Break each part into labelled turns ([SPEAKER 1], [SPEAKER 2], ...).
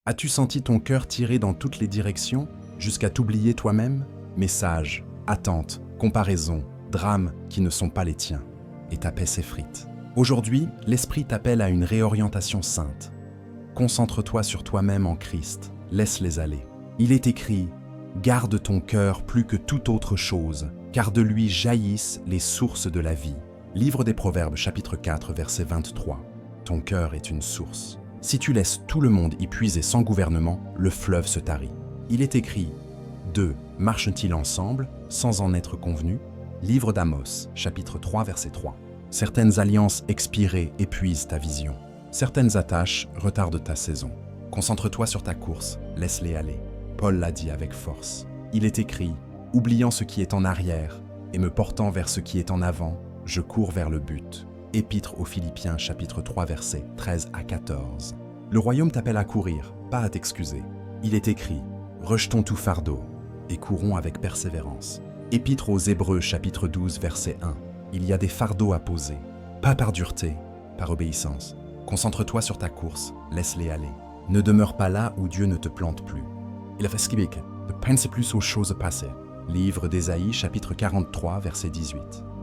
[SPEAKER 1] As-tu senti ton cœur tirer dans toutes les directions, jusqu'à t'oublier toi-même? Messages, attentes, comparaisons, drames qui ne sont pas les tiens. Et ta paix s'effrite. Aujourd'hui, l'Esprit t'appelle à une réorientation sainte. Concentre-toi sur toi-même en Christ, laisse-les aller. Il est écrit « Garde ton cœur plus que toute autre chose, car de lui jaillissent les sources de la vie. » Livre des Proverbes, chapitre 4, verset 23. Ton cœur est une source. Si tu laisses tout le monde y puiser sans gouvernement, le fleuve se tarit. Il est écrit « Deux marchent-ils ensemble, sans en être convenus ?» Livre d'Amos, chapitre 3, verset 3. Certaines alliances expirées épuisent ta vision. Certaines attaches retardent ta saison. Concentre-toi sur ta course, laisse-les aller. Paul l'a dit avec force. Il est écrit « Oubliant ce qui est en arrière et me portant vers ce qui est en avant, je cours vers le but. » Épître aux Philippiens, chapitre 3, versets 13 à 14. Le royaume t'appelle à courir, pas à t'excuser. Il est écrit « Rejetons tout fardeau et courons avec persévérance. » Épître aux Hébreux, chapitre 12, verset 1. Il y a des fardeaux à poser, pas par dureté, par obéissance. Concentre-toi sur ta course, laisse-les aller. Ne demeure pas là où Dieu ne te plante plus. Il a fait skibik, ne pense plus aux choses passées. Livre d'Ésaïe, chapitre 43, verset 18.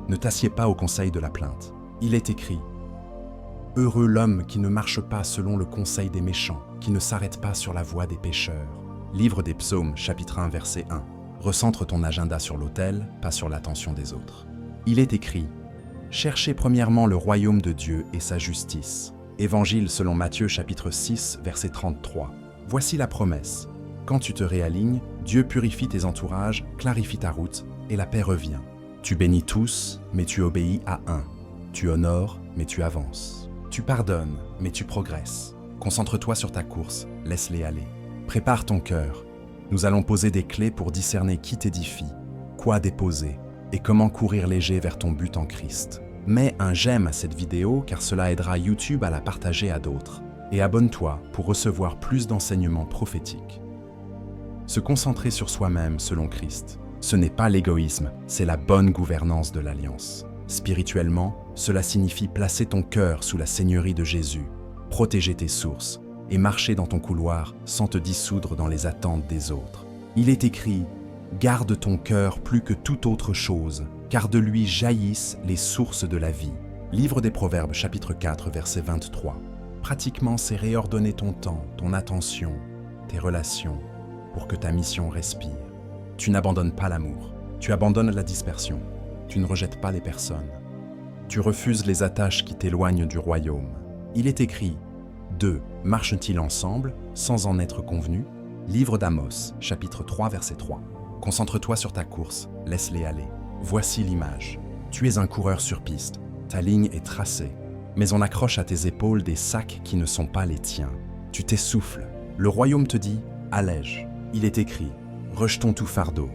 [SPEAKER 1] Ne t'assieds pas au conseil de la plainte. Il est écrit « Heureux l'homme qui ne marche pas selon le conseil des méchants, qui ne s'arrête pas sur la voie des pécheurs. » Livre des Psaumes, chapitre 1, verset 1. Recentre ton agenda sur l'autel, pas sur l'attention des autres. Il est écrit « Cherchez premièrement le royaume de Dieu et sa justice. » Évangile selon Matthieu, chapitre 6, verset 33. Voici la promesse. Quand tu te réalignes, Dieu purifie tes entourages, clarifie ta route, et la paix revient. Tu bénis tous, mais tu obéis à un. Tu honores, mais tu avances. Tu pardonnes, mais tu progresses. Concentre-toi sur ta course, laisse-les aller. Prépare ton cœur. Nous allons poser des clés pour discerner qui t'édifie, quoi déposer, et comment courir léger vers ton but en Christ. Mets un j'aime à cette vidéo car cela aidera YouTube à la partager à d'autres. Et abonne-toi pour recevoir plus d'enseignements prophétiques. Se concentrer sur soi-même selon Christ, ce n'est pas l'égoïsme, c'est la bonne gouvernance de l'Alliance. Spirituellement, cela signifie placer ton cœur sous la seigneurie de Jésus, protéger tes sources et marcher dans ton couloir sans te dissoudre dans les attentes des autres. Il est écrit « Garde ton cœur plus que toute autre chose, car de lui jaillissent les sources de la vie. » Livre des Proverbes, chapitre 4, verset 23. Pratiquement, c'est réordonner ton temps, ton attention, tes relations, pour que ta mission respire. Tu n'abandonnes pas l'amour, tu abandonnes la dispersion. Tu ne rejettes pas les personnes. Tu refuses les attaches qui t'éloignent du royaume. Il est écrit « Deux marchent-ils ensemble, sans en être convenus ?» Livre d'Amos, chapitre 3, verset 3. Concentre-toi sur ta course, laisse-les aller. Voici l'image. Tu es un coureur sur piste, ta ligne est tracée, mais on accroche à tes épaules des sacs qui ne sont pas les tiens. Tu t'essouffles. Le royaume te dit « Allège ». Il est écrit « Rejetons tout fardeau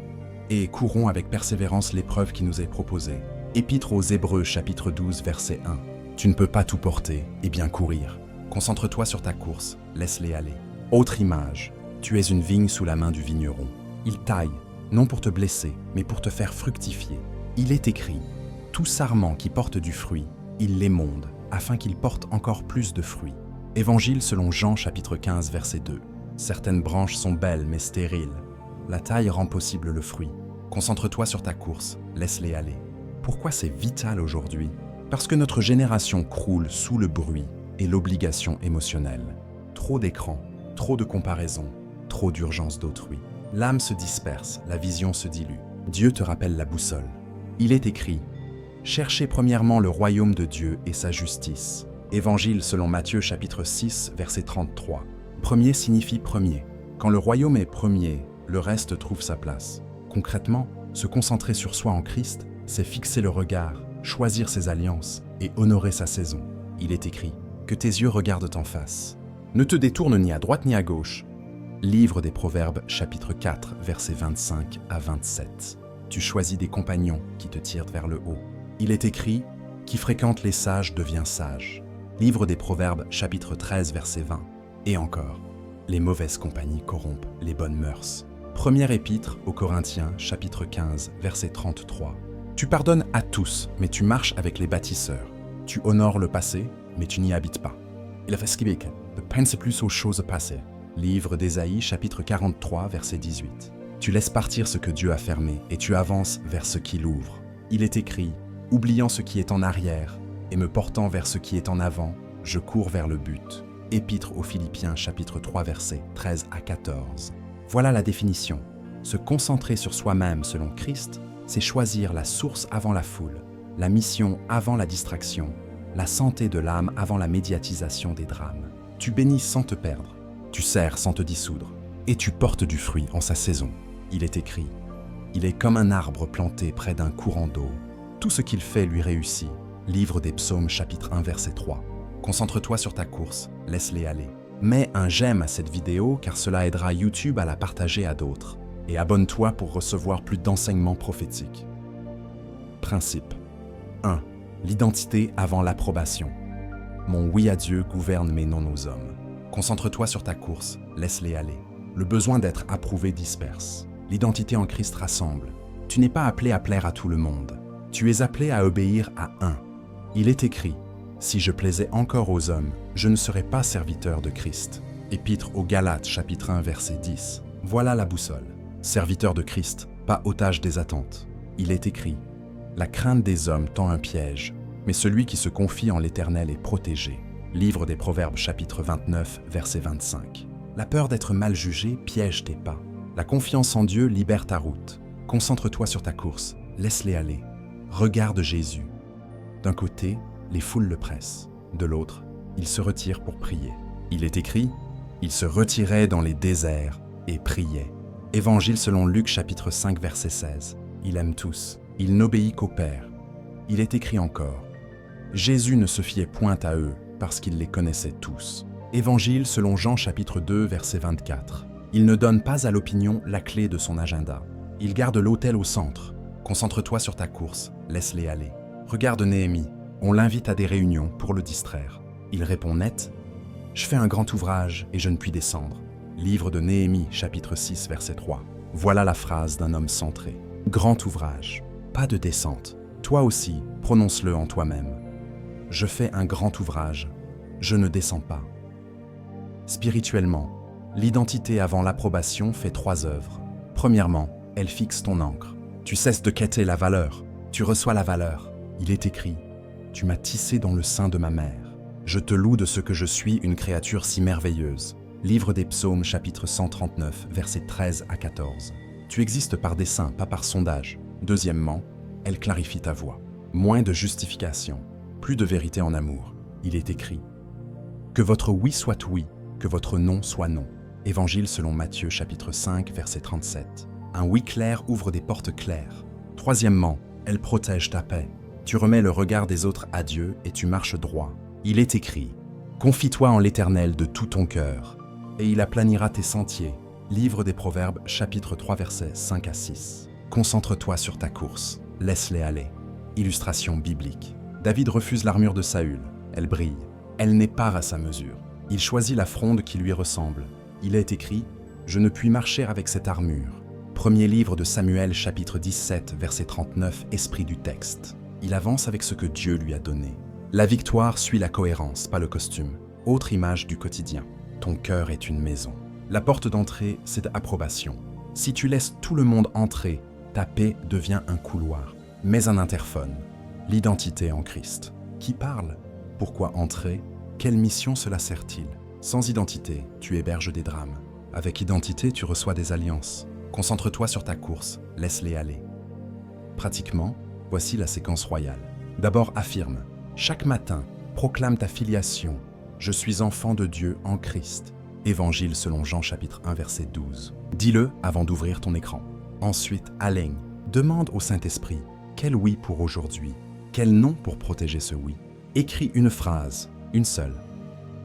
[SPEAKER 1] et courons avec persévérance l'épreuve qui nous est proposée. » Épître aux Hébreux, chapitre 12, verset 1. Tu ne peux pas tout porter et bien courir. Concentre-toi sur ta course, laisse-les aller. Autre image. Tu es une vigne sous la main du vigneron. Il taille, non pour te blesser, mais pour te faire fructifier. Il est écrit « Tout sarment qui porte du fruit, il l'émonde, afin qu'il porte encore plus de fruits. » Évangile selon Jean, chapitre 15, verset 2. Certaines branches sont belles mais stériles. La taille rend possible le fruit. Concentre-toi sur ta course, laisse-les aller. Pourquoi c'est vital aujourd'hui? Parce que notre génération croule sous le bruit et l'obligation émotionnelle. Trop d'écrans, trop de comparaisons, trop d'urgence d'autrui. L'âme se disperse, la vision se dilue. Dieu te rappelle la boussole. Il est écrit « Cherchez premièrement le royaume de Dieu et sa justice. » Évangile selon Matthieu chapitre 6, verset 33. Premier signifie premier. Quand le royaume est premier, le reste trouve sa place. Concrètement, se concentrer sur soi en Christ, c'est fixer le regard, choisir ses alliances et honorer sa saison. Il est écrit « Que tes yeux regardent en face. Ne te détourne ni à droite ni à gauche. » Livre des Proverbes, chapitre 4, versets 25 à 27. Tu choisis des compagnons qui te tirent vers le haut. Il est écrit « Qui fréquente les sages devient sage. » Livre des Proverbes, chapitre 13, verset 20. Et encore, les mauvaises compagnies corrompent les bonnes mœurs. Première épître aux Corinthiens, chapitre 15, verset 33. Tu pardonnes à tous, mais tu marches avec les bâtisseurs. Tu honores le passé, mais tu n'y habites pas. Il a fait skibik, ne pense plus aux choses passées. Livre d'Ésaïe, chapitre 43, verset 18. Tu laisses partir ce que Dieu a fermé et tu avances vers ce qu'il ouvre. Il est écrit, oubliant ce qui est en arrière et me portant vers ce qui est en avant, je cours vers le but. Épître aux Philippiens, chapitre 3, versets 13 à 14. Voilà la définition. Se concentrer sur soi-même selon Christ, c'est choisir la source avant la foule, la mission avant la distraction, la santé de l'âme avant la médiatisation des drames. Tu bénis sans te perdre, tu sers sans te dissoudre, et tu portes du fruit en sa saison. Il est écrit, il est comme un arbre planté près d'un courant d'eau. Tout ce qu'il fait lui réussit. Livre des Psaumes, chapitre 1, verset 3. Concentre-toi sur ta course, laisse-les aller. Mets un j'aime à cette vidéo car cela aidera YouTube à la partager à d'autres. Et abonne-toi pour recevoir plus d'enseignements prophétiques. Principe 1. L'identité avant l'approbation. Mon oui à Dieu gouverne mes non aux hommes. Concentre-toi sur ta course, laisse-les aller. Le besoin d'être approuvé disperse. L'identité en Christ rassemble. Tu n'es pas appelé à plaire à tout le monde. Tu es appelé à obéir à un. Il est écrit, si je plaisais encore aux hommes, je ne serais pas serviteur de Christ. Épître aux Galates, chapitre 1, verset 10. Voilà la boussole. Serviteur de Christ, pas otage des attentes. Il est écrit, la crainte des hommes tend un piège, mais celui qui se confie en l'Éternel est protégé. Livre des Proverbes, chapitre 29, verset 25. La peur d'être mal jugé piège tes pas. La confiance en Dieu libère ta route. Concentre-toi sur ta course, laisse-les aller. Regarde Jésus. D'un côté, les foules le pressent. De l'autre, il se retire pour prier. Il est écrit, il se retirait dans les déserts et priait. Évangile selon Luc, chapitre 5, verset 16. Il aime tous, il n'obéit qu'au Père. Il est écrit encore, Jésus ne se fiait point à eux, parce qu'il les connaissait tous. Évangile selon Jean, chapitre 2, verset 24. Il ne donne pas à l'opinion la clé de son agenda. Il garde l'autel au centre. Concentre-toi sur ta course, laisse-les aller. Regarde Néhémie, on l'invite à des réunions pour le distraire. Il répond net, « Je fais un grand ouvrage et je ne puis descendre. » Livre de Néhémie, chapitre 6, verset 3. Voilà la phrase d'un homme centré. Grand ouvrage, pas de descente. Toi aussi, prononce-le en toi-même. Je fais un grand ouvrage, je ne descends pas. Spirituellement, l'identité avant l'approbation fait 3 œuvres. Premièrement, elle fixe ton encre. Tu cesses de quêter la valeur, tu reçois la valeur. Il est écrit, tu m'as tissé dans le sein de ma mère. Je te loue de ce que je suis une créature si merveilleuse. Livre des Psaumes, chapitre 139, versets 13 à 14. Tu existes par dessein, pas par sondage. Deuxièmement, elle clarifie ta voix. Moins de justification, plus de vérité en amour. Il est écrit, que votre oui soit oui, que votre non soit non. Évangile selon Matthieu, chapitre 5, verset 37. Un oui clair ouvre des portes claires. Troisièmement, elle protège ta paix. Tu remets le regard des autres à Dieu et tu marches droit. Il est écrit, confie-toi en l'Éternel de tout ton cœur, et il aplanira tes sentiers. Livre des Proverbes, chapitre 3, versets 5 à 6. Concentre-toi sur ta course, laisse-les aller. Illustration biblique. David refuse l'armure de Saül. Elle brille. Elle n'est pas à sa mesure. Il choisit la fronde qui lui ressemble. Il est écrit, « Je ne puis marcher avec cette armure ». Premier livre de Samuel, chapitre 17, verset 39, esprit du texte. Il avance avec ce que Dieu lui a donné. La victoire suit la cohérence, pas le costume. Autre image du quotidien. Ton cœur est une maison. La porte d'entrée, c'est l'approbation. Si tu laisses tout le monde entrer, ta paix devient un couloir. Mais un interphone. L'identité en Christ. Qui parle? Pourquoi entrer? Quelle mission cela sert-il? Sans identité, tu héberges des drames. Avec identité, tu reçois des alliances. Concentre-toi sur ta course, laisse-les aller. Pratiquement, voici la séquence royale. D'abord affirme. Chaque matin, proclame ta filiation. Je suis enfant de Dieu en Christ. Évangile selon Jean chapitre 1 verset 12. Dis-le avant d'ouvrir ton écran. Ensuite, aligne. Demande au Saint-Esprit, quel oui pour aujourd'hui? Quel non pour protéger ce oui? Écris une phrase, une seule.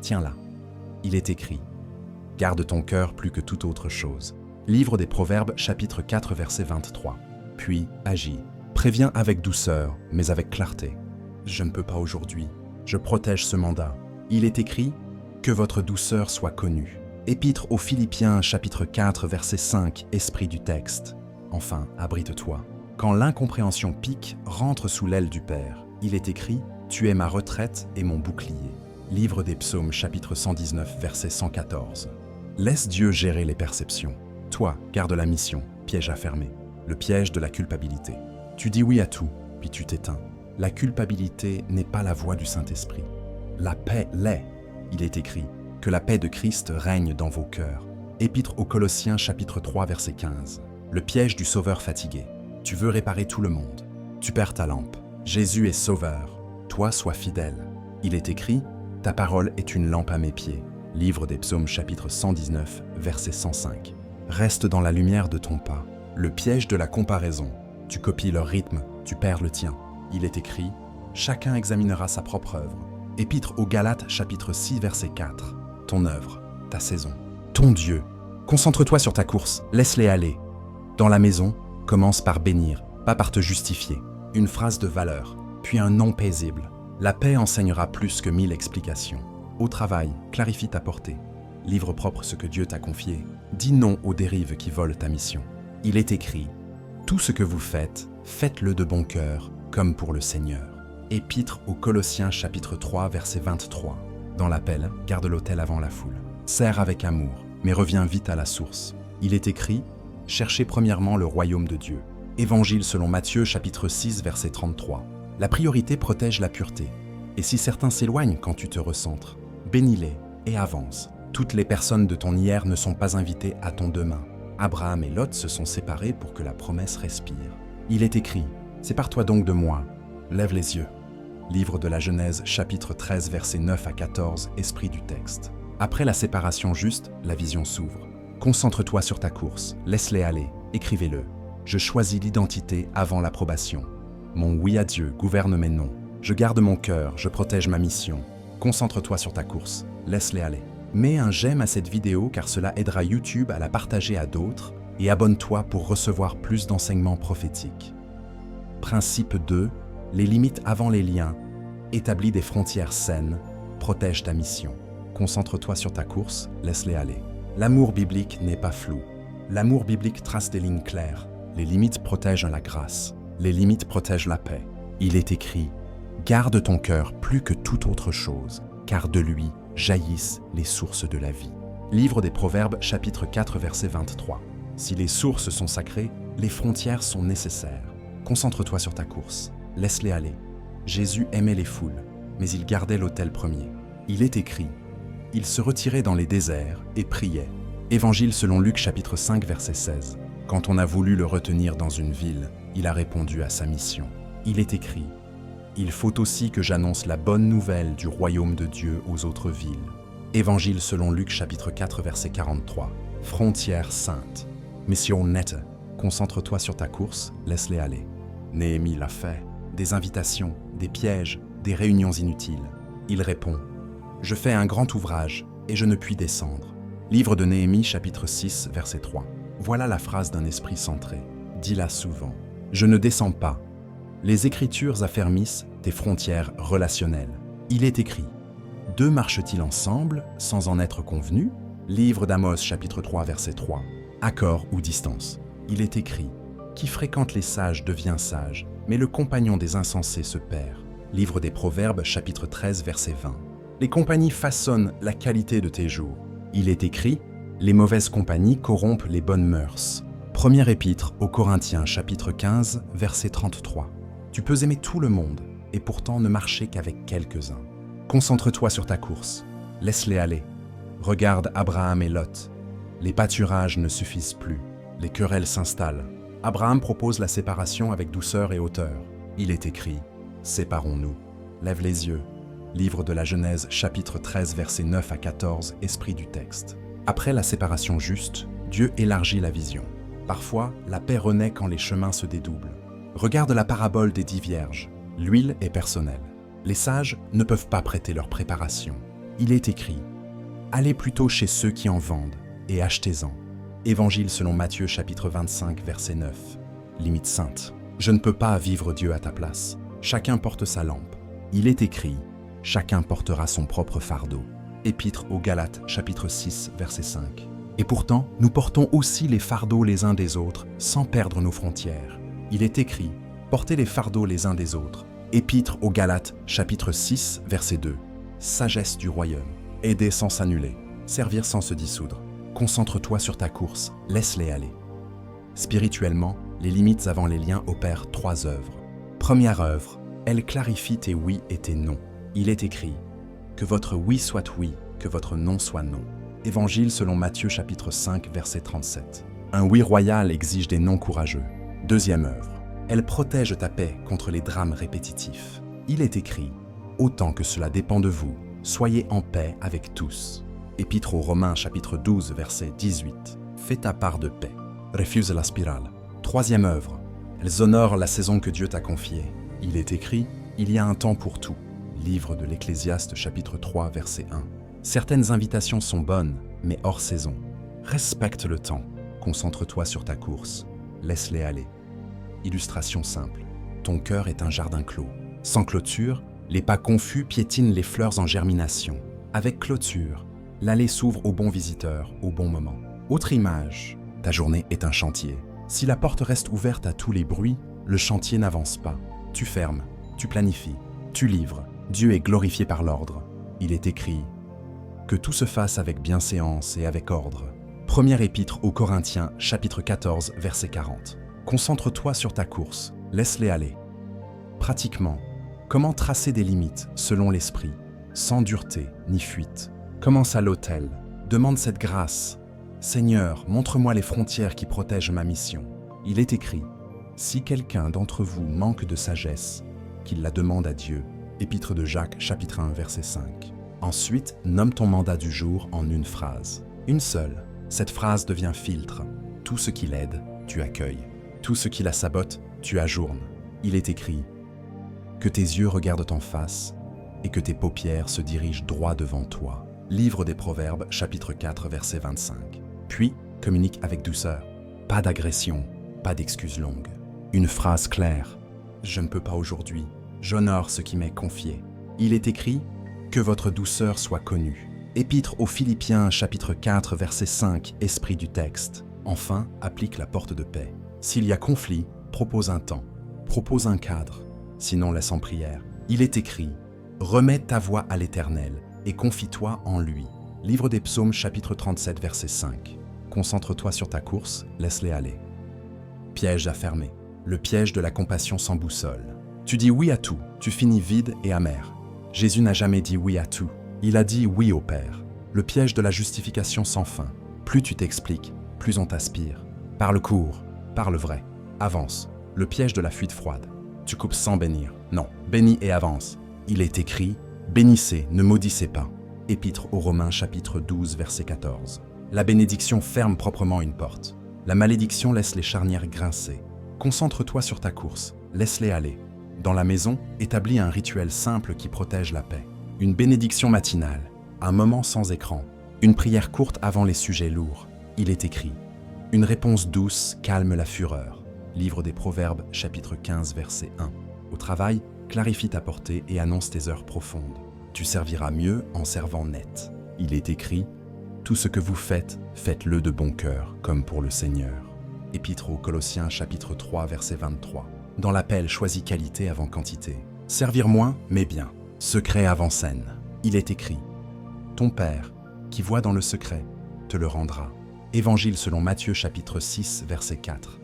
[SPEAKER 1] Tiens-la. Il est écrit. Garde ton cœur plus que toute autre chose. Livre des Proverbes chapitre 4 verset 23. Puis agis. Préviens avec douceur, mais avec clarté. Je ne peux pas aujourd'hui. Je protège ce mandat. Il est écrit « Que votre douceur soit connue ». Épître aux Philippiens, chapitre 4, verset 5, esprit du texte. Enfin, abrite-toi. Quand l'incompréhension pique, rentre sous l'aile du Père. Il est écrit « Tu es ma retraite et mon bouclier ». Livre des Psaumes, chapitre 119, verset 114. Laisse Dieu gérer les perceptions. Toi, garde la mission, piège à fermer. Le piège de la culpabilité. Tu dis oui à tout, puis tu t'éteins. La culpabilité n'est pas la voix du Saint-Esprit. La paix l'est. Il est écrit que la paix de Christ règne dans vos cœurs. Épître aux Colossiens chapitre 3 verset 15. Le piège du sauveur fatigué. Tu veux réparer tout le monde. Tu perds ta lampe. Jésus est sauveur. Toi, sois fidèle. Il est écrit « Ta parole est une lampe à mes pieds ». Livre des Psaumes chapitre 119 verset 105. Reste dans la lumière de ton pas. Le piège de la comparaison. Tu copies leur rythme, tu perds le tien. Il est écrit « Chacun examinera sa propre œuvre ». Épître aux Galates chapitre 6 verset 4. Ton œuvre, ta saison, ton Dieu. Concentre-toi sur ta course, laisse-les aller. Dans la maison, commence par bénir, pas par te justifier. Une phrase de valeur, puis un nom paisible. La paix enseignera plus que 1000 explications. Au travail, clarifie ta portée. Livre propre ce que Dieu t'a confié. Dis non aux dérives qui volent ta mission. Il est écrit « Tout ce que vous faites, faites-le de bon cœur, comme pour le Seigneur ». Épître aux Colossiens chapitre 3 verset 23. Dans l'appel, garde l'autel avant la foule. Sers avec amour, mais reviens vite à la source. Il est écrit « Cherchez premièrement le royaume de Dieu ». Évangile selon Matthieu chapitre 6 verset 33. La priorité protège la pureté. Et si certains s'éloignent quand tu te recentres, bénis-les et avance. Toutes les personnes de ton hier ne sont pas invitées à ton demain. Abraham et Lot se sont séparés pour que la promesse respire. Il est écrit « Sépare-toi donc de moi, lève les yeux ». Livre de la Genèse, chapitre 13, versets 9 à 14, esprit du texte. Après la séparation juste, la vision s'ouvre. Concentre-toi sur ta course, laisse-les aller, écrivez-le. Je choisis l'identité avant l'approbation. Mon oui à Dieu gouverne mes noms. Je garde mon cœur, je protège ma mission. Concentre-toi sur ta course, laisse-les aller. Mets un j'aime à cette vidéo car cela aidera YouTube à la partager à d'autres et abonne-toi pour recevoir plus d'enseignements prophétiques. Principe 2. Les limites avant les liens. Établis des frontières saines. Protège ta mission. Concentre-toi sur ta course, laisse-les aller. L'amour biblique n'est pas flou. L'amour biblique trace des lignes claires. Les limites protègent la grâce. Les limites protègent la paix. Il est écrit « Garde ton cœur plus que toute autre chose, car de lui jaillissent les sources de la vie. » Livre des Proverbes, chapitre 4, verset 23. Si les sources sont sacrées, les frontières sont nécessaires. Concentre-toi sur ta course. Laisse-les aller. Jésus aimait les foules, mais il gardait l'autel premier. Il est écrit « Il se retirait dans les déserts et priait ». Évangile selon Luc chapitre 5 verset 16. Quand on a voulu le retenir dans une ville, il a répondu à sa mission. Il est écrit « Il faut aussi que j'annonce la bonne nouvelle du royaume de Dieu aux autres villes ». Évangile selon Luc chapitre 4 verset 43. Frontière sainte. Mission nette. Concentre-toi sur ta course, laisse-les aller. Néhémie l'a fait. Des invitations, des pièges, des réunions inutiles. Il répond « Je fais un grand ouvrage et je ne puis descendre ». Livre de Néhémie, chapitre 6, verset 3. Voilà la phrase d'un esprit centré. Dis-la souvent. Je ne descends pas. Les Écritures affermissent tes frontières relationnelles. Il est écrit « Deux marchent-ils ensemble sans en être convenus ?» Livre d'Amos, chapitre 3, verset 3. Accord ou distance. Il est écrit « Qui fréquente les sages devient sage, mais le compagnon des insensés se perd. » Livre des Proverbes, chapitre 13, verset 20. Les compagnies façonnent la qualité de tes jours. Il est écrit « Les mauvaises compagnies corrompent les bonnes mœurs. » Première épître aux Corinthiens, chapitre 15, verset 33. Tu peux aimer tout le monde et pourtant ne marcher qu'avec quelques-uns. Concentre-toi sur ta course. Laisse-les aller. Regarde Abraham et Lot. Les pâturages ne suffisent plus. Les querelles s'installent. Abraham propose la séparation avec douceur et hauteur. Il est écrit « Séparons-nous ». Lève les yeux. Livre de la Genèse, chapitre 13, versets 9 à 14, esprit du texte. Après la séparation juste, Dieu élargit la vision. Parfois, la paix renaît quand les chemins se dédoublent. Regarde la parabole des 10 vierges. L'huile est personnelle. Les sages ne peuvent pas prêter leur préparation. Il est écrit « Allez plutôt chez ceux qui en vendent et achetez-en ». Évangile selon Matthieu chapitre 25 verset 9. Limite sainte. Je ne peux pas vivre Dieu à ta place. Chacun porte sa lampe. Il est écrit « Chacun portera son propre fardeau ». Épître aux Galates chapitre 6 verset 5. Et pourtant, nous portons aussi les fardeaux les uns des autres sans perdre nos frontières. Il est écrit « Portez les fardeaux les uns des autres ». Épître aux Galates chapitre 6 verset 2. Sagesse du royaume. Aider sans s'annuler. Servir sans se dissoudre. Concentre-toi sur ta course, laisse-les aller. Spirituellement, les limites avant les liens opèrent 3 œuvres. Première œuvre, elle clarifie tes oui et tes non. Il est écrit « Que votre oui soit oui, que votre non soit non ». Évangile selon Matthieu chapitre 5, verset 37. Un oui royal exige des non courageux. Deuxième œuvre, elle protège ta paix contre les drames répétitifs. Il est écrit « Autant que cela dépend de vous, soyez en paix avec tous ». Épître aux Romains chapitre 12, verset 18. Fais ta part de paix. Refuse la spirale. Troisième œuvre, elles honorent la saison que Dieu t'a confiée. Il est écrit « Il y a un temps pour tout ». Livre de l'Ecclésiaste chapitre 3, verset 1. Certaines invitations sont bonnes, mais hors saison. Respecte le temps. Concentre-toi sur ta course. Laisse-les aller. Illustration simple. Ton cœur est un jardin clos. Sans clôture, les pas confus piétinent les fleurs en germination. Avec clôture, l'allée s'ouvre aux bons visiteurs, au bon moment. Autre image, ta journée est un chantier. Si la porte reste ouverte à tous les bruits, le chantier n'avance pas. Tu fermes, tu planifies, tu livres. Dieu est glorifié par l'ordre. Il est écrit « Que tout se fasse avec bienséance et avec ordre ». Première épître aux Corinthiens, chapitre 14, verset 40. Concentre-toi sur ta course, laisse-les aller. Pratiquement, comment tracer des limites selon l'esprit, sans dureté ni fuite? Commence à l'autel, demande cette grâce. Seigneur, montre-moi les frontières qui protègent ma mission. Il est écrit, si quelqu'un d'entre vous manque de sagesse, qu'il la demande à Dieu. Épître de Jacques, chapitre 1, verset 5. Ensuite, nomme ton mandat du jour en une phrase. Une seule. Cette phrase devient filtre. Tout ce qui l'aide, tu accueilles. Tout ce qui la sabote, tu ajournes. Il est écrit, que tes yeux regardent en face et que tes paupières se dirigent droit devant toi. Livre des Proverbes, chapitre 4, verset 25. Puis, communique avec douceur. Pas d'agression, pas d'excuses longues. Une phrase claire. Je ne peux pas aujourd'hui. J'honore ce qui m'est confié. Il est écrit « Que votre douceur soit connue ». Épître aux Philippiens, chapitre 4, verset 5, esprit du texte. Enfin, applique la porte de paix. S'il y a conflit, propose un temps. Propose un cadre. Sinon, laisse en prière. Il est écrit « Remets ta voix à l'Éternel et confie-toi en lui ». Livre des Psaumes, chapitre 37, verset 5. Concentre-toi sur ta course, laisse-les aller. Piège à fermer. Le piège de la compassion sans boussole. Tu dis oui à tout, tu finis vide et amer. Jésus n'a jamais dit oui à tout. Il a dit oui au Père. Le piège de la justification sans fin. Plus tu t'expliques, plus on t'aspire. Parle court, parle vrai, avance. Le piège de la fuite froide. Tu coupes sans bénir. Non, bénis et avance. Il est écrit, bénissez, ne maudissez pas. Épître aux Romains, chapitre 12, verset 14. La bénédiction ferme proprement une porte. La malédiction laisse les charnières grincer. Concentre-toi sur ta course, laisse-les aller. Dans la maison, établis un rituel simple qui protège la paix. Une bénédiction matinale, un moment sans écran, une prière courte avant les sujets lourds. Il est écrit « Une réponse douce calme la fureur ». Livre des Proverbes, chapitre 15, verset 1. Au travail, clarifie ta portée et annonce tes heures profondes. Tu serviras mieux en servant net. Il est écrit « Tout ce que vous faites, faites-le de bon cœur, comme pour le Seigneur ». Épître aux Colossiens, chapitre 3, verset 23. Dans l'appel, choisis qualité avant quantité. Servir moins, mais bien. Secret avant scène. Il est écrit « Ton Père, qui voit dans le secret, te le rendra ». Évangile selon Matthieu chapitre 6, verset 4.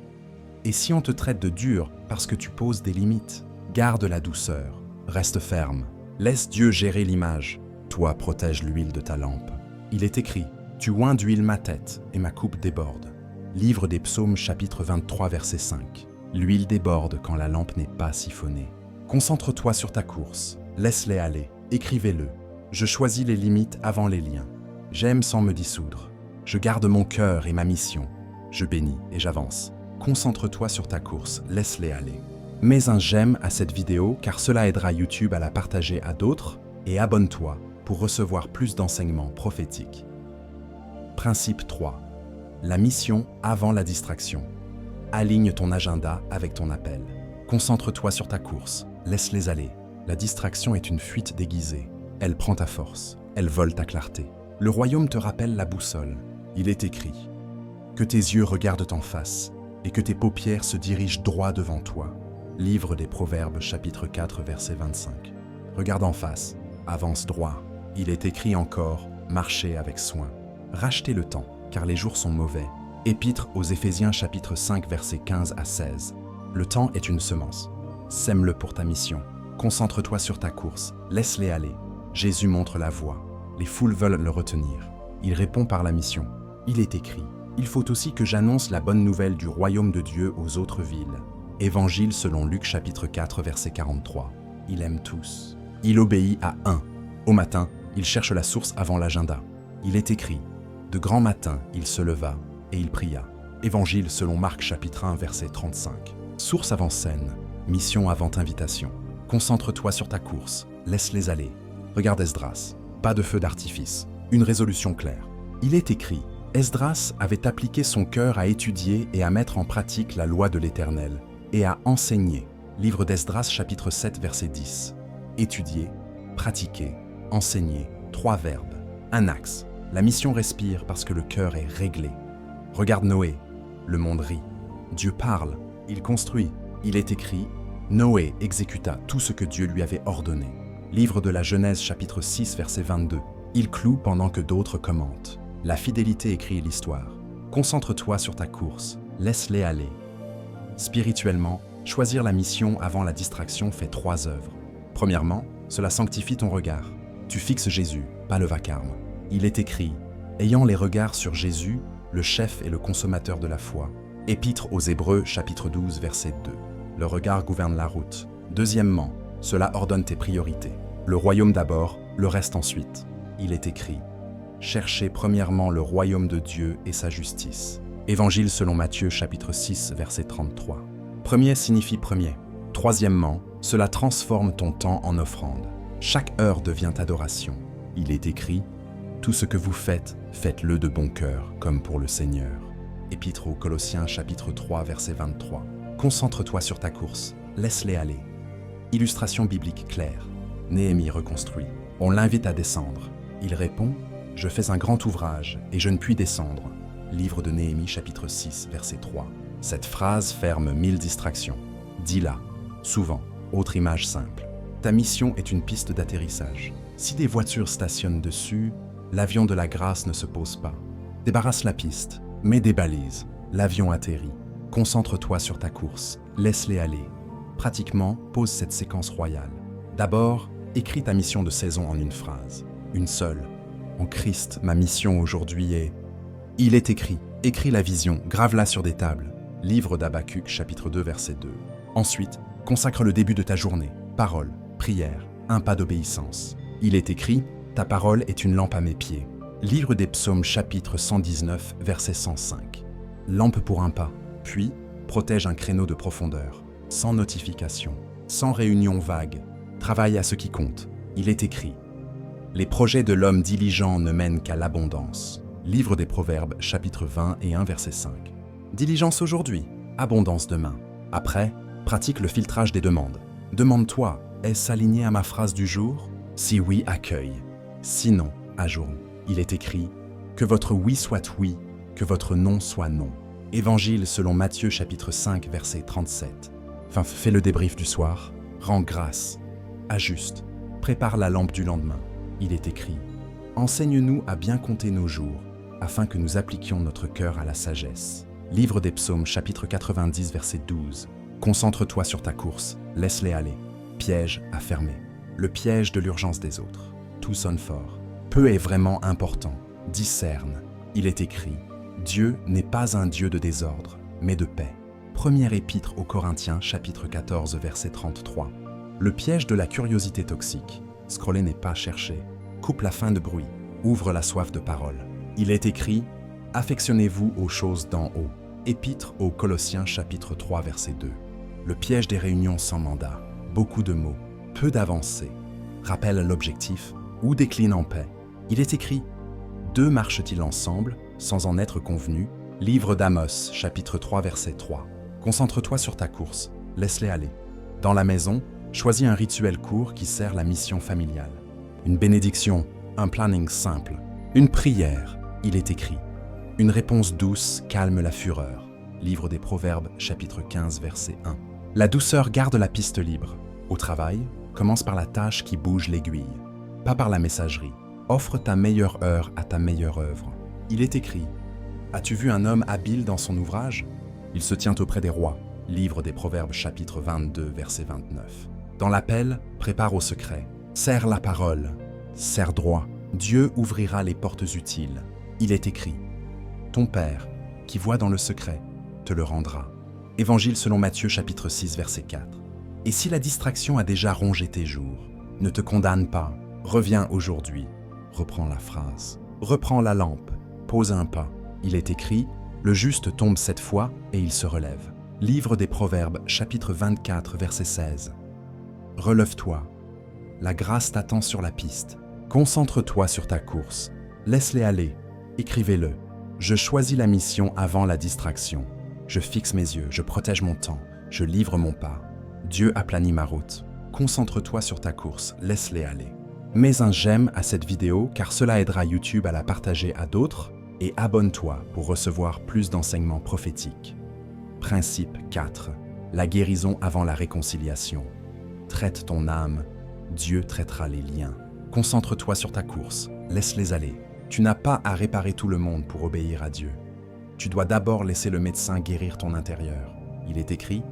[SPEAKER 1] Et si on te traite de dur parce que tu poses des limites, garde la douceur, reste ferme, laisse Dieu gérer l'image. Toi, protège l'huile de ta lampe. Il est écrit « Tu oins d'huile ma tête et ma coupe déborde ». Livre des Psaumes chapitre 23, verset 5. L'huile déborde quand la lampe n'est pas siphonnée. Concentre-toi sur ta course, laisse-les aller, écrivez-le. Je choisis les limites avant les liens. J'aime sans me dissoudre. Je garde mon cœur et ma mission. Je bénis et j'avance. Concentre-toi sur ta course, laisse-les aller. Mets un j'aime à cette vidéo car cela aidera YouTube à la partager à d'autres et abonne-toi pour recevoir plus d'enseignements prophétiques. Principe 3. La mission avant la distraction. Aligne ton agenda avec ton appel. Concentre-toi sur ta course, laisse-les aller. La distraction est une fuite déguisée. Elle prend ta force, elle vole ta clarté. Le royaume te rappelle la boussole. Il est écrit « Que tes yeux regardent en face et que tes paupières se dirigent droit devant toi. » Livre des Proverbes, chapitre 4, verset 25. Regarde en face, avance droit. Il est écrit encore « Marchez avec soin ». Rachetez le temps. car les jours sont mauvais. Épître aux Éphésiens chapitre 5 versets 15 à 16. Le temps est une semence. Sème-le pour ta mission. Concentre-toi sur ta course. Laisse-les aller. Jésus montre la voie. Les foules veulent le retenir. Il répond par la mission. Il est écrit. Il faut aussi que j'annonce la bonne nouvelle du royaume de Dieu aux autres villes. Évangile selon Luc chapitre 4 verset 43. Il aime tous. Il obéit à un. Au matin, il cherche la source avant l'agenda. Il est écrit. De grand matin, il se leva et il pria. Évangile selon Marc chapitre 1 verset 35. Source avant scène, mission avant invitation. Concentre-toi sur ta course, laisse-les aller. Regarde Esdras, pas de feu d'artifice, une résolution claire. Il est écrit, Esdras avait appliqué son cœur à étudier et à mettre en pratique la loi de l'Éternel, et à enseigner. Livre d'Esdras chapitre 7 verset 10. Étudier, pratiquer, enseigner, 3 verbes. Un axe, la mission respire parce que le cœur est réglé. Regarde Noé, le monde rit. Dieu parle, il construit. Il est écrit, Noé exécuta tout ce que Dieu lui avait ordonné. Livre de la Genèse chapitre 6 verset 22. Il cloue pendant que d'autres commentent. La fidélité écrit l'histoire. Concentre-toi sur ta course, laisse-les aller. Spirituellement, choisir la mission avant la distraction fait 3 œuvres. Premièrement, cela sanctifie ton regard. Tu fixes Jésus, pas le vacarme. Il est écrit, ayant les regards sur Jésus, le chef et le consommateur de la foi. Épître aux Hébreux, chapitre 12, verset 2. Le regard gouverne la route. Deuxièmement, cela ordonne tes priorités. Le royaume d'abord, le reste ensuite. Il est écrit, cherchez premièrement le royaume de Dieu et sa justice. Évangile selon Matthieu, chapitre 6, verset 33. Premier signifie premier. Troisièmement, cela transforme ton temps en offrande. Chaque heure devient adoration. Il est écrit, tout ce que vous faites, faites-le de bon cœur, comme pour le Seigneur. Épître aux Colossiens, chapitre 3, verset 23. Concentre-toi sur ta course, laisse-les aller. Illustration biblique claire. Néhémie reconstruit. On l'invite à descendre. Il répond, je fais un grand ouvrage et je ne puis descendre. Livre de Néhémie, chapitre 6, verset 3. Cette phrase ferme 1000 distractions. Dis-la, souvent, autre image simple. Ta mission est une piste d'atterrissage. Si des voitures stationnent dessus, l'avion de la grâce ne se pose pas. Débarrasse la piste, mets des balises, l'avion atterrit. Concentre-toi sur ta course, laisse-les aller. Pratiquement, pose cette séquence royale. D'abord, écris ta mission de saison en une phrase, une seule. En Christ, ma mission aujourd'hui est... Il est écrit, écris la vision, grave-la sur des tables. Livre d'Habacuc, chapitre 2, verset 2. Ensuite, consacre le début de ta journée. Parole, prière, un pas d'obéissance. Il est écrit, ta parole est une lampe à mes pieds. Livre des Psaumes, chapitre 119, verset 105. Lampe pour un pas, puis protège un créneau de profondeur, sans notification, sans réunion vague. Travaille à ce qui compte. Il est écrit. Les projets de l'homme diligent ne mènent qu'à l'abondance. Livre des Proverbes, chapitre 20 et 1, verset 5. Diligence aujourd'hui, abondance demain. Après, pratique le filtrage des demandes. Demande-toi, est-ce aligné à ma phrase du jour? Si oui, accueille. Sinon, ajourne. Il est écrit, que votre oui soit oui, que votre non soit non. Évangile selon Matthieu, chapitre 5, verset 37. Enfin, fais le débrief du soir, rends grâce, ajuste, prépare la lampe du lendemain. Il est écrit, enseigne-nous à bien compter nos jours, afin que nous appliquions notre cœur à la sagesse. Livre des Psaumes, chapitre 90, verset 12. Concentre-toi sur ta course, laisse-les aller. Piège à fermer. Le piège de l'urgence des autres. Tout sonne fort. Peu est vraiment important. Discerne. Il est écrit, Dieu n'est pas un Dieu de désordre, mais de paix. Première épître aux Corinthiens, chapitre 14, verset 33. Le piège de la curiosité toxique. Scroller n'est pas chercher. Coupe la faim de bruit. Ouvre la soif de parole. Il est écrit, affectionnez-vous aux choses d'en haut. Épître aux Colossiens, chapitre 3, verset 2. Le piège des réunions sans mandat. Beaucoup de mots, peu d'avancées. Rappelle l'objectif ou décline en paix. Il est écrit, deux marchent-ils ensemble, sans en être convenus. Livre d'Amos, chapitre 3, verset 3. Concentre-toi sur ta course, laisse-les aller. Dans la maison, choisis un rituel court qui sert la mission familiale. Une bénédiction, un planning simple, une prière, il est écrit. Une réponse douce calme la fureur. Livre des Proverbes, chapitre 15, verset 1. La douceur garde la piste libre. Au travail, commence par la tâche qui bouge l'aiguille, pas par la messagerie. Offre ta meilleure heure à ta meilleure œuvre. Il est écrit, As-tu vu un homme habile dans son ouvrage? Il se tient auprès des rois. Livre des Proverbes chapitre 22, verset 29. Dans l'appel, prépare au secret. Serre la parole. Serre droit. Dieu ouvrira les portes utiles. Il est écrit. Ton Père, qui voit dans le secret, te le rendra. Évangile selon Matthieu chapitre 6, verset 4. Et si la distraction a déjà rongé tes jours, ne te condamne pas. Reviens aujourd'hui. Reprends la phrase. Reprends la lampe. Pose un pas. Il est écrit, le juste tombe 7 fois et il se relève. Livre des Proverbes, chapitre 24, verset 16. Relève-toi. La grâce t'attend sur la piste. Concentre-toi sur ta course. Laisse-les aller. Écrivez-le. Je choisis la mission avant la distraction. Je fixe mes yeux, je protège mon temps, je livre mon pas. Dieu aplanit ma route. Concentre-toi sur ta course, laisse-les aller. Mets un j'aime à cette vidéo car cela aidera YouTube à la partager à d'autres et abonne-toi pour recevoir plus d'enseignements prophétiques. Principe 4. La guérison avant la réconciliation. Traite ton âme, Dieu traitera les liens. Concentre-toi sur ta course, laisse-les aller. Tu n'as pas à réparer tout le monde pour obéir à Dieu. Tu dois d'abord laisser le médecin guérir ton intérieur. Il est écrit,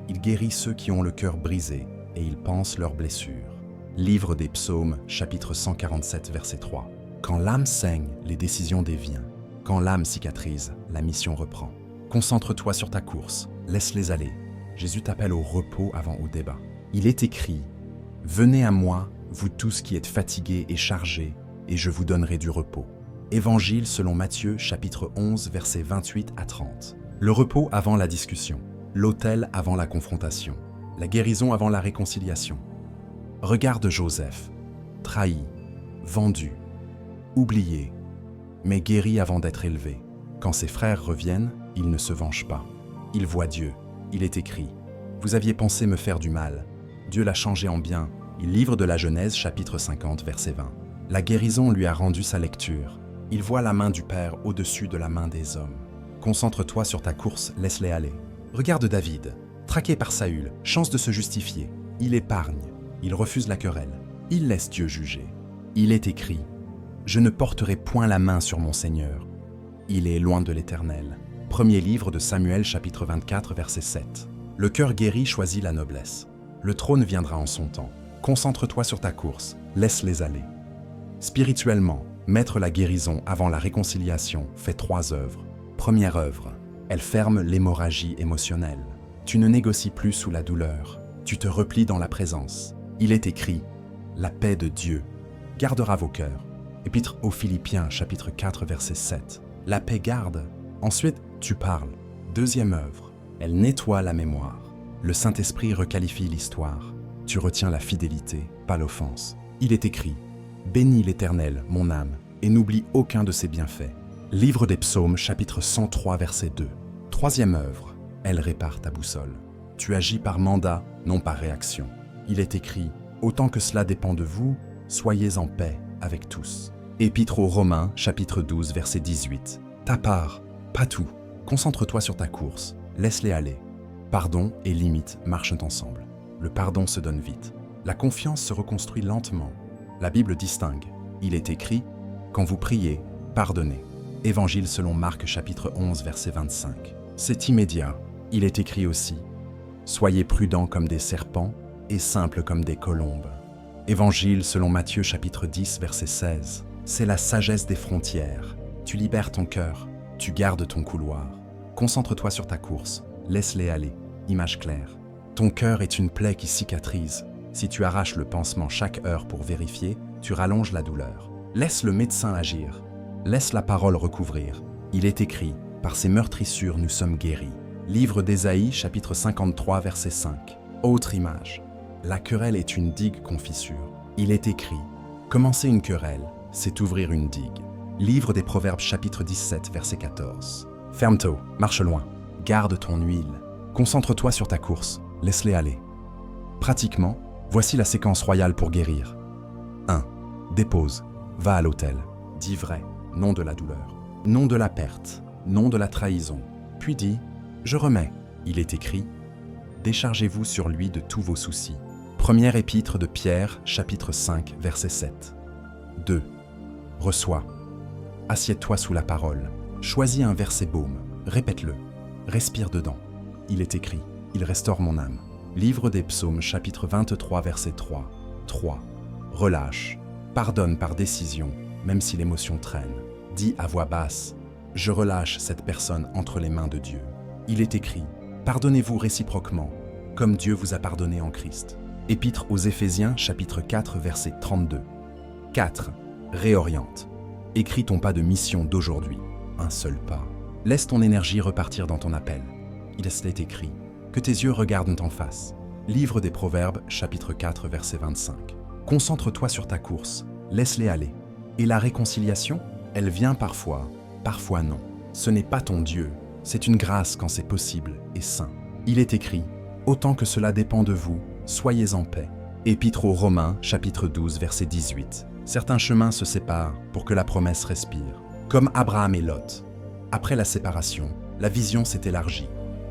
[SPEAKER 1] il guérit ceux qui ont le cœur brisé et il pense leurs blessures. Livre des Psaumes, chapitre 147, verset 3. Quand l'âme saigne, les décisions déviennent. Quand l'âme cicatrise, la mission reprend. Concentre-toi sur ta course, laisse-les aller. Jésus t'appelle au repos avant au débat. Il est écrit, « Venez à moi, vous tous qui êtes fatigués et chargés, et je vous donnerai du repos. » Évangile selon Matthieu, chapitre 11, versets 28 à 30. Le repos avant la discussion, l'autel avant la confrontation, la guérison avant la réconciliation. Regarde Joseph, trahi, vendu, oublié, mais guéri avant d'être élevé. Quand ses frères reviennent, il ne se venge pas. Il voit Dieu. Il est écrit, « Vous aviez pensé me faire du mal. Dieu l'a changé en bien. » Il livre de la Genèse, chapitre 50, verset 20. La guérison lui a rendu sa lecture. Il voit la main du Père au-dessus de la main des hommes. Concentre-toi sur ta course, laisse-les aller. Regarde David, traqué par Saül, chance de se justifier. Il épargne, il refuse la querelle, il laisse Dieu juger. Il est écrit, « Je ne porterai point la main sur mon Seigneur. Il est loin de l'Éternel. » Premier livre de Samuel, chapitre 24, verset 7. Le cœur guéri choisit la noblesse. Le trône viendra en son temps. Concentre-toi sur ta course, laisse-les aller. Spirituellement, mettre la guérison avant la réconciliation fait 3 œuvres. Première œuvre, elle ferme l'hémorragie émotionnelle. Tu ne négocies plus sous la douleur, tu te replies dans la présence. Il est écrit, la paix de Dieu gardera vos cœurs. Épître aux Philippiens, chapitre 4, verset 7. La paix garde. Ensuite, tu parles. Deuxième œuvre, elle nettoie la mémoire. Le Saint-Esprit requalifie l'histoire. Tu retiens la fidélité, pas l'offense. Il est écrit, bénis l'Éternel, mon âme, et n'oublie aucun de ses bienfaits. Livre des Psaumes, chapitre 103, verset 2. Troisième œuvre, elle répare ta boussole. Tu agis par mandat, non par réaction. Il est écrit, autant que cela dépend de vous, soyez en paix avec tous. Épître aux Romains, chapitre 12, verset 18. Ta part, pas tout. Concentre-toi sur ta course, laisse-les aller. Pardon et limite marchent ensemble. Le pardon se donne vite. La confiance se reconstruit lentement. La Bible distingue. Il est écrit, quand vous priez, pardonnez. Évangile selon Marc, chapitre 11, verset 25. C'est immédiat. Il est écrit aussi, soyez prudents comme des serpents et simples comme des colombes. Évangile selon Matthieu, chapitre 10, verset 16. C'est la sagesse des frontières. Tu libères ton cœur, tu gardes ton couloir. Concentre-toi sur ta course, laisse-les aller. Image claire. Ton cœur est une plaie qui cicatrise. Si tu arraches le pansement chaque heure pour vérifier, tu rallonges la douleur. Laisse le médecin agir. Laisse la parole recouvrir. Il est écrit, par ses meurtrissures nous sommes guéris. Livre d'Ésaïe, chapitre 53, verset 5. Autre image. La querelle est une digue confissure. Il est écrit, commencer une querelle, c'est ouvrir une digue. Livre des Proverbes, chapitre 17, verset 14. Ferme-toi, marche loin, garde ton huile. Concentre-toi sur ta course, laisse-les aller. Pratiquement, voici la séquence royale pour guérir. 1. Dépose, va à l'autel. Dis vrai, non de la douleur, non de la perte, non de la trahison. Puis dis, je remets. Il est écrit, déchargez-vous sur lui de tous vos soucis. Première épître de Pierre, chapitre 5, verset 7. 2. Reçois. Assieds-toi sous la parole. Choisis un verset baume, répète-le, respire dedans. Il est écrit, il restaure mon âme. Livre des Psaumes, chapitre 23, verset 3. 3. Relâche, pardonne par décision, même si l'émotion traîne. Dis à voix basse, je relâche cette personne entre les mains de Dieu. Il est écrit, pardonnez-vous réciproquement, comme Dieu vous a pardonné en Christ. Épître aux Éphésiens, chapitre 4, verset 32. 4. Réoriente. Écris ton pas de mission d'aujourd'hui, un seul pas. Laisse ton énergie repartir dans ton appel. Il est écrit, que tes yeux regardent en face. Livre des Proverbes, chapitre 4, verset 25. Concentre-toi sur ta course, laisse-les aller. Et la réconciliation, elle vient parfois, parfois non. Ce n'est pas ton Dieu, c'est une grâce quand c'est possible et sain. Il est écrit, autant que cela dépend de vous, soyez en paix. Épître aux Romains, chapitre 12, verset 18. Certains chemins se séparent pour que la promesse respire, comme Abraham et Lot. Après la séparation, la vision s'est élargie.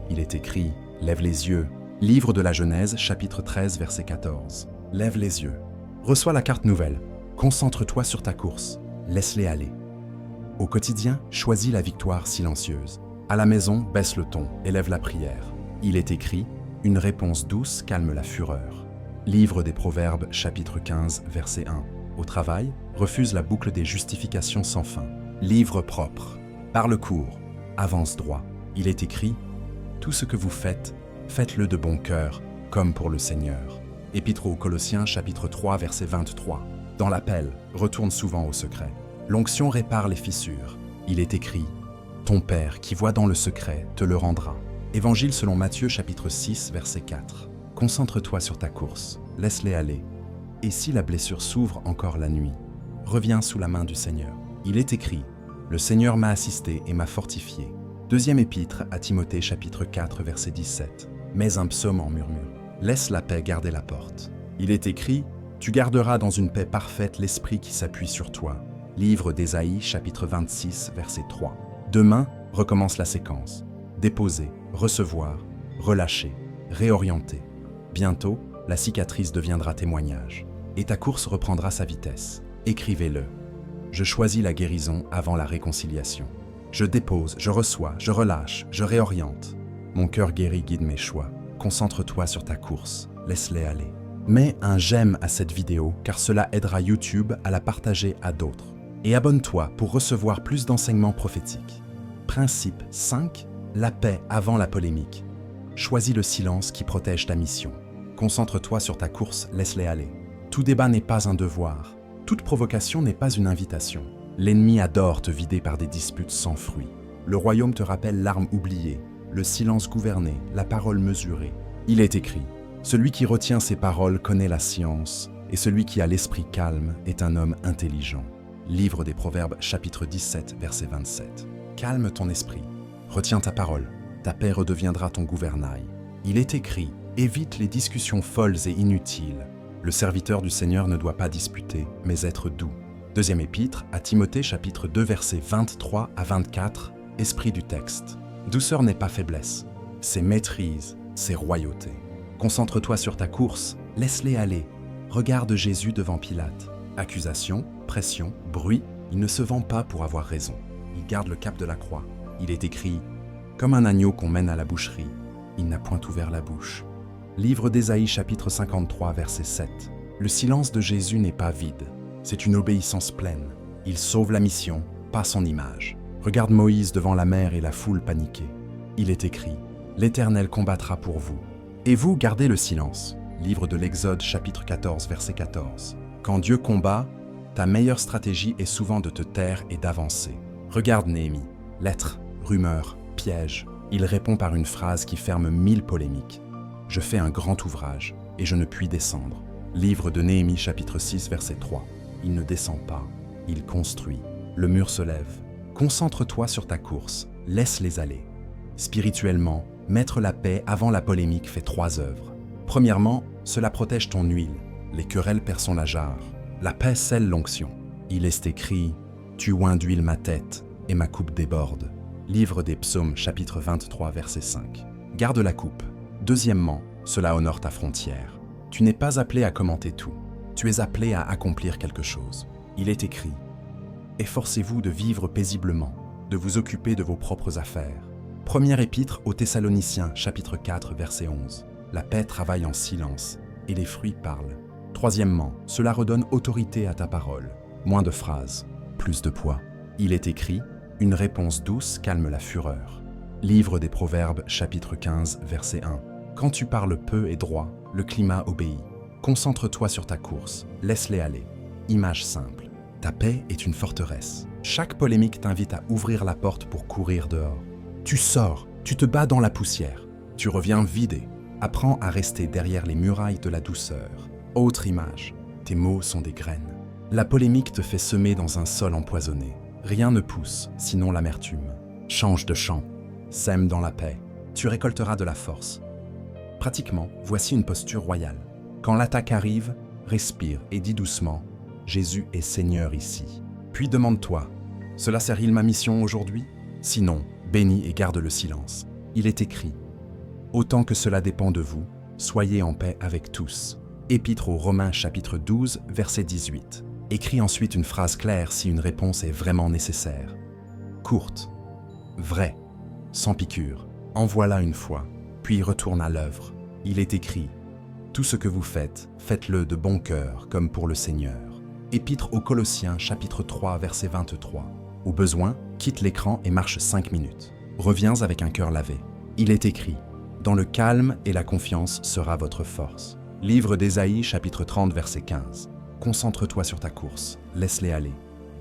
[SPEAKER 1] Il est écrit, lève les yeux. Livre de la Genèse, chapitre 13, verset 14. Lève les yeux. Reçois la carte nouvelle. Concentre-toi sur ta course. Laisse-les aller. Au quotidien, choisis la victoire silencieuse. À la maison, baisse le ton, élève la prière. Il est écrit, une réponse douce calme la fureur. Livre des Proverbes, chapitre 15, verset 1. Au travail, refuse la boucle des justifications sans fin. Livre propre. Parle court. Avance droit. Il est écrit, tout ce que vous faites, faites-le de bon cœur, comme pour le Seigneur. Épître aux Colossiens, chapitre 3, verset 23. Dans l'appel, retourne souvent au secret. L'onction répare les fissures. Il est écrit, ton Père qui voit dans le secret te le rendra. Évangile selon Matthieu, chapitre 6, verset 4. Concentre-toi sur ta course, laisse-les aller. Et si la blessure s'ouvre encore la nuit, reviens sous la main du Seigneur. Il est écrit, le Seigneur m'a assisté et m'a fortifié. Deuxième épître à Timothée, chapitre 4, verset 17. Mets un psaume en murmure. Laisse la paix garder la porte. Il est écrit, tu garderas dans une paix parfaite l'esprit qui s'appuie sur toi. Livre d'Ésaïe, chapitre 26, verset 3. Demain, recommence la séquence. Déposer, recevoir, relâcher, réorienter. Bientôt, la cicatrice deviendra témoignage. Et ta course reprendra sa vitesse. Écrivez-le. Je choisis la guérison avant la réconciliation. Je dépose, je reçois, je relâche, je réoriente. Mon cœur guéri guide mes choix. Concentre-toi sur ta course, laisse-les aller. Mets un j'aime à cette vidéo car cela aidera YouTube à la partager à d'autres. Et abonne-toi pour recevoir plus d'enseignements prophétiques. Principe 5. La paix avant la polémique. Choisis le silence qui protège ta mission. Concentre-toi sur ta course, laisse-les aller. Tout débat n'est pas un devoir. Toute provocation n'est pas une invitation. L'ennemi adore te vider par des disputes sans fruit. Le royaume te rappelle l'arme oubliée, le silence gouverné, la parole mesurée. Il est écrit, celui qui retient ses paroles connaît la science, et celui qui a l'esprit calme est un homme intelligent. Livre des Proverbes, chapitre 17, verset 27. Calme ton esprit, retiens ta parole, ta paix redeviendra ton gouvernail. Il est écrit, évite les discussions folles et inutiles. Le serviteur du Seigneur ne doit pas disputer, mais être doux. Deuxième épître à Timothée, chapitre 2, versets 23 à 24, esprit du texte. Douceur n'est pas faiblesse, c'est maîtrise, c'est royauté. Concentre-toi sur ta course, laisse-les aller. Regarde Jésus devant Pilate. Accusation, pression, bruit, il ne se vend pas pour avoir raison. Il garde le cap de la croix. Il est écrit, comme un agneau qu'on mène à la boucherie, il n'a point ouvert la bouche. Livre d'Ésaïe, chapitre 53, verset 7. Le silence de Jésus n'est pas vide. C'est une obéissance pleine. Il sauve la mission, pas son image. Regarde Moïse devant la mer et la foule paniquée. Il est écrit, l'Éternel combattra pour vous. Et vous, gardez le silence. Livre de l'Exode, chapitre 14, verset 14. Quand Dieu combat, ta meilleure stratégie est souvent de te taire et d'avancer. Regarde Néhémie. Lettres, rumeurs, pièges. Il répond par une phrase qui ferme 1000 polémiques. Je fais un grand ouvrage et je ne puis descendre. Livre de Néhémie, chapitre 6, verset 3. Il ne descend pas, il construit. Le mur se lève. Concentre-toi sur ta course, laisse-les aller. Spirituellement, mettre la paix avant la polémique fait 3 œuvres. Premièrement, cela protège ton huile. Les querelles perçont la jarre. La paix scelle l'onction. Il est écrit « Tu oins d'huile ma tête, et ma coupe déborde ». Livre des Psaumes, chapitre 23, verset 5. Garde la coupe. Deuxièmement, cela honore ta frontière. Tu n'es pas appelé à commenter tout. Tu es appelé à accomplir quelque chose. Il est écrit « Efforcez-vous de vivre paisiblement, de vous occuper de vos propres affaires. Première épître aux Thessaloniciens, chapitre 4, verset 11. La paix travaille en silence, et les fruits parlent. Troisièmement, cela redonne autorité à ta parole. Moins de phrases, plus de poids. Il est écrit, une réponse douce calme la fureur. Livre des Proverbes, chapitre 15, verset 1. Quand tu parles peu et droit, le climat obéit. Concentre-toi sur ta course, laisse-les aller. Image simple. Ta paix est une forteresse. Chaque polémique t'invite à ouvrir la porte pour courir dehors. Tu sors, tu te bats dans la poussière. Tu reviens vidé. Apprends à rester derrière les murailles de la douceur. Autre image. Tes mots sont des graines. La polémique te fait semer dans un sol empoisonné. Rien ne pousse, sinon l'amertume. Change de champ. Sème dans la paix. Tu récolteras de la force. Pratiquement, voici une posture royale. Quand l'attaque arrive, respire et dis doucement « Jésus est Seigneur ici ». Puis demande-toi « Cela sert-il ma mission aujourd'hui ?» Sinon, bénis et garde le silence. Il est écrit « Autant que cela dépend de vous, soyez en paix avec tous ». Épître aux Romains chapitre 12, verset 18. Écris ensuite une phrase claire si une réponse est vraiment nécessaire. Courte, vraie, sans piqûre. Envoie-la une fois, puis retourne à l'œuvre. Il est écrit « Tout ce que vous faites, faites-le de bon cœur, comme pour le Seigneur ». Épître aux Colossiens, chapitre 3, verset 23. Au besoin, quitte l'écran et marche 5 minutes. Reviens avec un cœur lavé. Il est écrit « Dans le calme et la confiance sera votre force ». Livre d'Ésaïe, chapitre 30, verset 15. Concentre-toi sur ta course, laisse-les aller.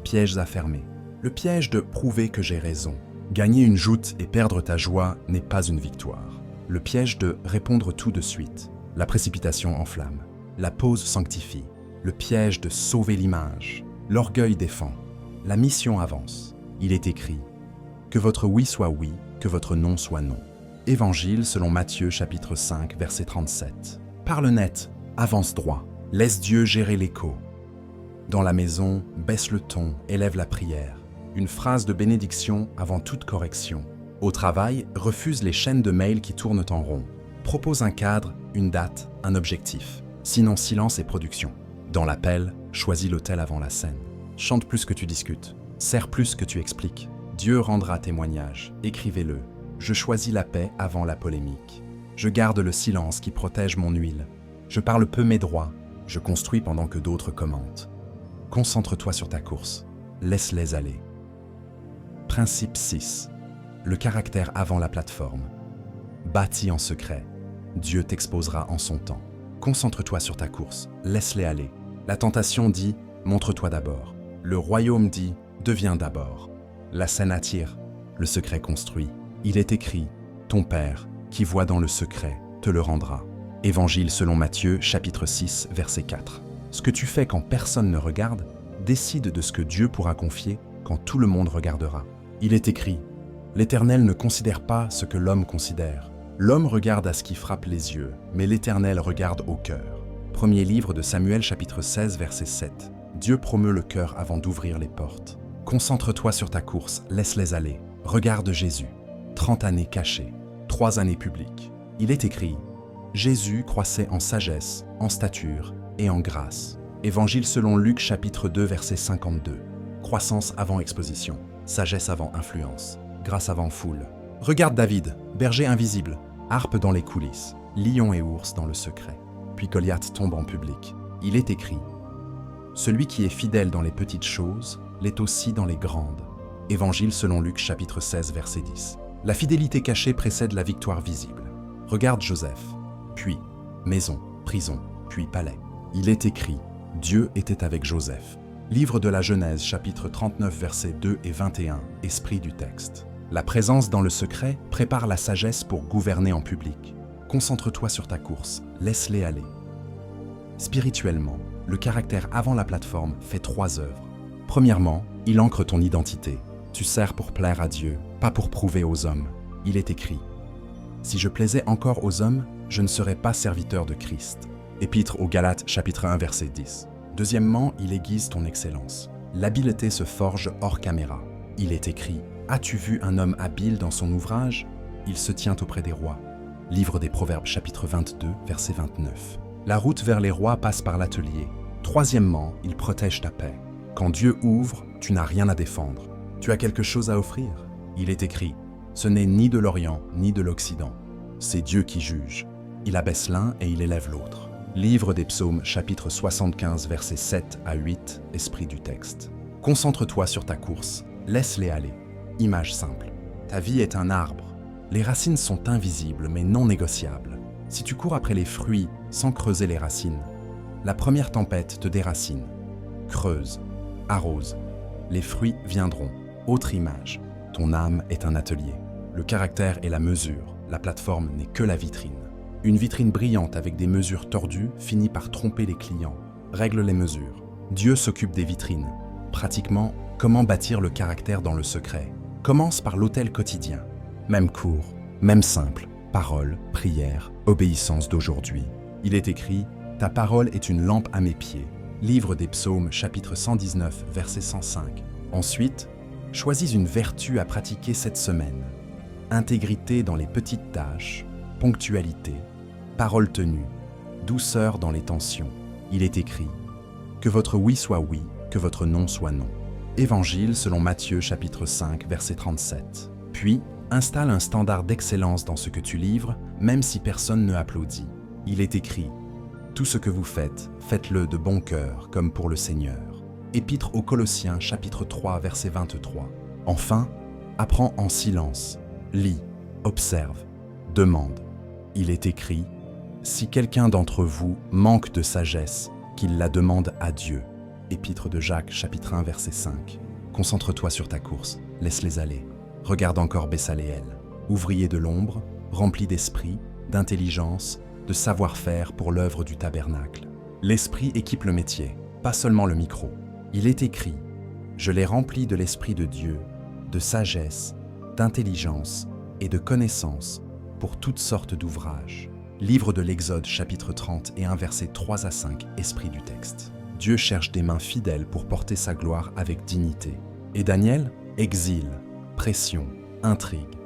[SPEAKER 1] Pièges à fermer. Le piège de prouver que j'ai raison. Gagner une joute et perdre ta joie n'est pas une victoire. Le piège de répondre tout de suite. La précipitation enflamme. La pause sanctifie. Le piège de sauver l'image. L'orgueil défend. La mission avance. Il est écrit « Que votre oui soit oui, que votre non soit non ». Évangile selon Matthieu chapitre 5, verset 37. Parle net, avance droit, laisse Dieu gérer l'écho. Dans la maison, baisse le ton, élève la prière. Une phrase de bénédiction avant toute correction. Au travail, refuse les chaînes de mails qui tournent en rond. Propose un cadre, une date, un objectif. Sinon silence et production. Dans l'appel, choisis l'autel avant la scène. Chante plus que tu discutes. Sers plus que tu expliques. Dieu rendra témoignage. Écrivez-le. Je choisis la paix avant la polémique. Je garde le silence qui protège mon huile. Je parle peu mes droits. Je construis pendant que d'autres commentent. Concentre-toi sur ta course. Laisse-les aller. Principe 6. Le caractère avant la plateforme. Bâtis en secret. Dieu t'exposera en son temps. Concentre-toi sur ta course. Laisse-les aller. La tentation dit « montre-toi d'abord ». Le royaume dit « deviens d'abord ». La scène attire. Le secret construit. Il est écrit « ton Père, qui voit dans le secret, te le rendra ». Évangile selon Matthieu, chapitre 6, verset 4. Ce que tu fais quand personne ne regarde, décide de ce que Dieu pourra confier quand tout le monde regardera. Il est écrit « L'Éternel ne considère pas ce que l'homme considère. L'homme regarde à ce qui frappe les yeux, mais l'Éternel regarde au cœur. » Premier livre de Samuel, chapitre 16, verset 7. Dieu promeut le cœur avant d'ouvrir les portes. Concentre-toi sur ta course, laisse-les aller. Regarde Jésus. 30 années cachées. 3 années publiques. Il est écrit « Jésus croissait en sagesse, en stature et en grâce ». Évangile selon Luc chapitre 2 verset 52. Croissance avant exposition, sagesse avant influence, grâce avant foule. Regarde David, berger invisible, harpe dans les coulisses, lion et ours dans le secret. Puis Goliath tombe en public. Il est écrit « Celui qui est fidèle dans les petites choses l'est aussi dans les grandes ». Évangile selon Luc chapitre 16 verset 10. La fidélité cachée précède la victoire visible. Regarde Joseph, puis maison, prison, puis palais. Il est écrit « Dieu était avec Joseph ». Livre de la Genèse, chapitre 39, versets 2 et 21, esprit du texte. La présence dans le secret prépare la sagesse pour gouverner en public. Concentre-toi sur ta course, laisse-les aller. Spirituellement, le caractère avant la plateforme fait 3 œuvres. Premièrement, il ancre ton identité. Tu sers pour plaire à Dieu, pas pour prouver aux hommes. Il est écrit « Si je plaisais encore aux hommes, je ne serais pas serviteur de Christ ». Épître aux Galates, chapitre 1, verset 10. Deuxièmement, il aiguise ton excellence. L'habileté se forge hors caméra. Il est écrit « As-tu vu un homme habile dans son ouvrage ? Il se tient auprès des rois ». Livre des Proverbes, chapitre 22, verset 29. La route vers les rois passe par l'atelier. Troisièmement, il protège ta paix. Quand Dieu ouvre, tu n'as rien à défendre. Tu as quelque chose à offrir? Il est écrit, ce n'est ni de l'Orient ni de l'Occident. C'est Dieu qui juge. Il abaisse l'un et il élève l'autre. Livre des Psaumes, chapitre 75, versets 7 à 8, esprit du texte. Concentre-toi sur ta course, laisse-les aller. Image simple. Ta vie est un arbre. Les racines sont invisibles mais non négociables. Si tu cours après les fruits sans creuser les racines, la première tempête te déracine. Creuse, arrose. Les fruits viendront. Autre image. Ton âme est un atelier. Le caractère est la mesure. La plateforme n'est que la vitrine. Une vitrine brillante avec des mesures tordues finit par tromper les clients. Règle les mesures. Dieu s'occupe des vitrines. Pratiquement, comment bâtir le caractère dans le secret? Commence par l'autel quotidien. Même court, même simple. Parole, prière, obéissance d'aujourd'hui. Il est écrit « Ta parole est une lampe à mes pieds ». Livre des Psaumes, chapitre 119, verset 105. Ensuite, choisis une vertu à pratiquer cette semaine. Intégrité dans les petites tâches, ponctualité, parole tenue, douceur dans les tensions. Il est écrit « Que votre oui soit oui, que votre non soit non ». Évangile selon Matthieu, chapitre 5, verset 37. Puis, installe un standard d'excellence dans ce que tu livres, même si personne ne applaudit. Il est écrit « Tout ce que vous faites, faites-le de bon cœur, comme pour le Seigneur ». Épître aux Colossiens, chapitre 3, verset 23. Enfin, apprends en silence, lis, observe, demande. Il est écrit « Si quelqu'un d'entre vous manque de sagesse, qu'il la demande à Dieu ». Épître de Jacques, chapitre 1, verset 5. Concentre-toi sur ta course, laisse-les aller. Regarde encore Bessaleel, ouvrier de l'ombre, rempli d'esprit, d'intelligence, de savoir-faire pour l'œuvre du tabernacle. L'esprit équipe le métier, pas seulement le micro. Il est écrit « Je l'ai rempli de l'esprit de Dieu, de sagesse, d'intelligence et de connaissance pour toutes sortes d'ouvrages. » Livre de l'Exode, chapitre 31, versets 3 à 5, esprit du texte. Dieu cherche des mains fidèles pour porter sa gloire avec dignité. Et Daniel, exil, pression, intrigue.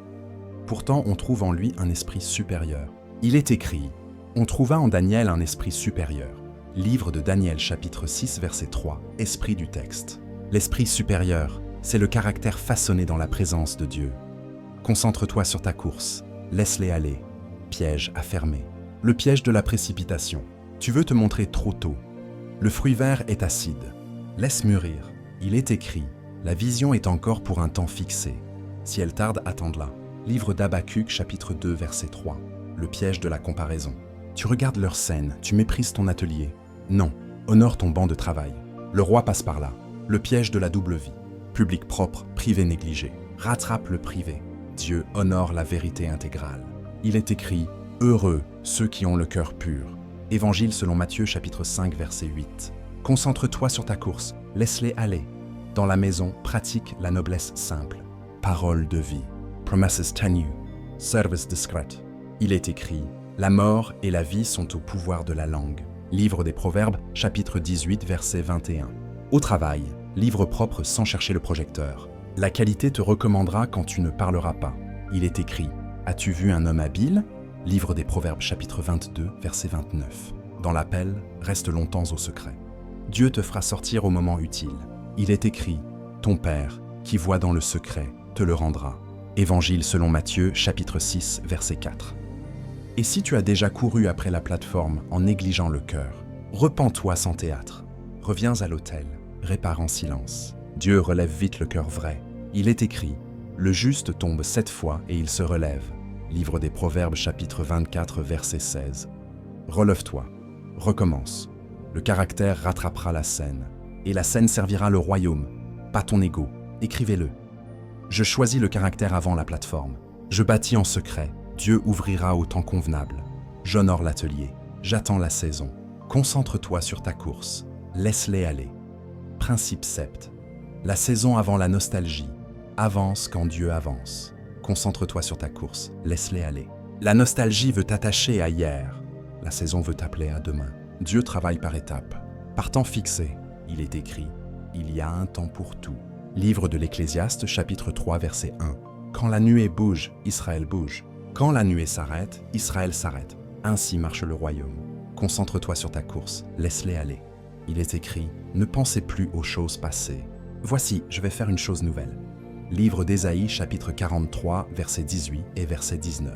[SPEAKER 1] Pourtant, on trouve en lui un esprit supérieur. Il est écrit « On trouva en Daniel un esprit supérieur ». Livre de Daniel, chapitre 6, verset 3, esprit du texte. L'esprit supérieur, c'est le caractère façonné dans la présence de Dieu. Concentre-toi sur ta course, laisse-les aller. Piège à fermer. Le piège de la précipitation. Tu veux te montrer trop tôt. Le fruit vert est acide. Laisse mûrir. Il est écrit « La vision est encore pour un temps fixé. Si elle tarde, attends-la ». Livre d'Habacuc, chapitre 2, verset 3. Le piège de la comparaison. Tu regardes leur scène, tu méprises ton atelier. Non, honore ton banc de travail. Le roi passe par là. Le piège de la double vie. Public propre, privé négligé. Rattrape le privé. Dieu honore la vérité intégrale. Il est écrit « Heureux ceux qui ont le cœur pur ». Évangile selon Matthieu, chapitre 5, verset 8. Concentre-toi sur ta course, laisse-les aller. Dans la maison, pratique la noblesse simple. Parole de vie. Promesses tenues. Service discret. Il est écrit « La mort et la vie sont au pouvoir de la langue ». Livre des Proverbes, chapitre 18, verset 21. Au travail, livre propre sans chercher le projecteur. La qualité te recommandera quand tu ne parleras pas. Il est écrit « As-tu vu un homme habile ?» Livre des Proverbes, chapitre 22, verset 29. Dans l'appel, reste longtemps au secret. Dieu te fera sortir au moment utile. Il est écrit « Ton Père, qui voit dans le secret, te le rendra ». Évangile selon Matthieu, chapitre 6, verset 4. Et si tu as déjà couru après la plateforme en négligeant le cœur, repens-toi sans théâtre. Reviens à l'autel, répare en silence. Dieu relève vite le cœur vrai. Il est écrit « Le juste tombe 7 fois et il se relève ». Livre des Proverbes, chapitre 24, verset 16. Relève-toi, recommence. Le caractère rattrapera la scène. Et la scène servira le royaume, pas ton ego. Écrivez-le. Je choisis le caractère avant la plateforme. Je bâtis en secret. Dieu ouvrira au temps convenable. J'honore l'atelier. J'attends la saison. Concentre-toi sur ta course. Laisse-les aller. Principe sept. La saison avant la nostalgie. Avance quand Dieu avance. Concentre-toi sur ta course, laisse-les aller. La nostalgie veut t'attacher à hier. La saison veut t'appeler à demain. Dieu travaille par étapes. Par temps fixé, il est écrit « Il y a un temps pour tout ». Livre de l'Ecclésiaste, chapitre 3, verset 1. Quand la nuée bouge, Israël bouge. Quand la nuée s'arrête, Israël s'arrête. Ainsi marche le royaume. Concentre-toi sur ta course, laisse-les aller. Il est écrit « Ne pensez plus aux choses passées. Voici, je vais faire une chose nouvelle. Livre d'Ésaïe, chapitre 43, verset 18 et verset 19.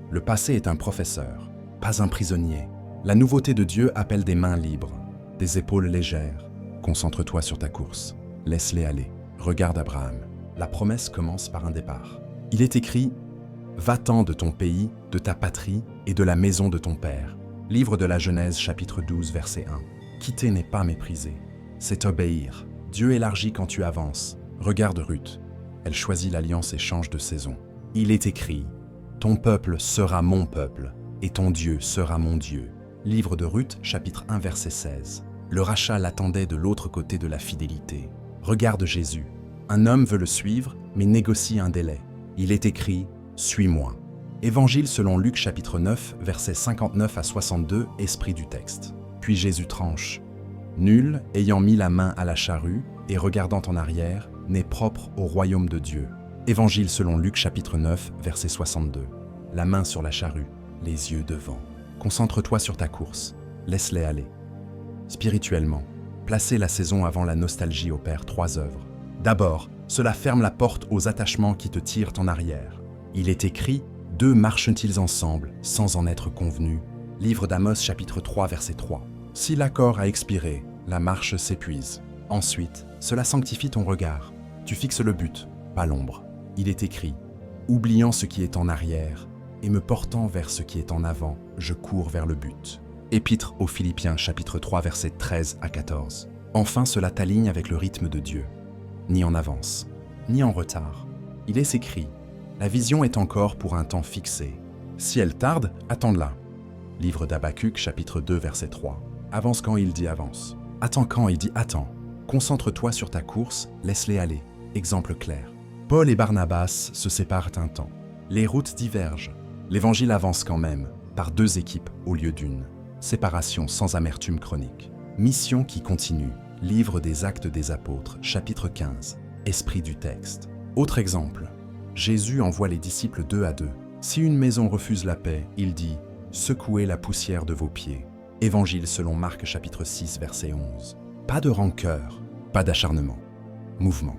[SPEAKER 1] Le passé est un professeur, pas un prisonnier. La nouveauté de Dieu appelle des mains libres, des épaules légères. Concentre-toi sur ta course. Laisse-les aller. Regarde Abraham. La promesse commence par un départ. Il est écrit « Va-t'en de ton pays, de ta patrie et de la maison de ton père ». Livre de la Genèse, chapitre 12, verset 1. Quitter n'est pas mépriser, c'est obéir. Dieu élargit quand tu avances. Regarde Ruth. Elle choisit l'alliance et change de saison. Il est écrit « Ton peuple sera mon peuple, et ton Dieu sera mon Dieu ». Livre de Ruth, chapitre 1, verset 16. Le rachat l'attendait de l'autre côté de la fidélité. Regarde Jésus. Un homme veut le suivre, mais négocie un délai. Il est écrit « Suis-moi ». Évangile selon Luc, chapitre 9, versets 59 à 62, esprit du texte. Puis Jésus tranche. « Nul, ayant mis la main à la charrue et regardant en arrière, n'est propre au royaume de Dieu. » Évangile selon Luc, chapitre 9, verset 62. La main sur la charrue, les yeux devant. Concentre-toi sur ta course, laisse-les aller. Spirituellement, placer la saison avant la nostalgie opère 3 œuvres. D'abord, cela ferme la porte aux attachements qui te tirent en arrière. Il est écrit « Deux marchent-ils ensemble sans en être convenus ?» Livre d'Amos, chapitre 3, verset 3. Si l'accord a expiré, la marche s'épuise. Ensuite, cela sanctifie ton regard. Tu fixes le but, pas l'ombre. Il est écrit « Oubliant ce qui est en arrière et me portant vers ce qui est en avant, je cours vers le but. » Épître aux Philippiens, chapitre 3, versets 13 à 14. Enfin, cela t'aligne avec le rythme de Dieu. Ni en avance, ni en retard. Il est écrit « La vision est encore pour un temps fixé. Si elle tarde, attends-la. » Livre d'Habacuc, chapitre 2, verset 3. Avance quand il dit avance. Attends quand il dit attends. Concentre-toi sur ta course, laisse-les aller. Exemple clair. Paul et Barnabas se séparent un temps. Les routes divergent. L'évangile avance quand même, par 2 équipes au lieu d'une. Séparation sans amertume chronique. Mission qui continue. Livre des Actes des Apôtres, chapitre 15. Esprit du texte. Autre exemple. Jésus envoie les disciples 2 à 2. Si une maison refuse la paix, il dit « Secouez la poussière de vos pieds ». Évangile selon Marc, chapitre 6, verset 11. Pas de rancœur, pas d'acharnement. Mouvement.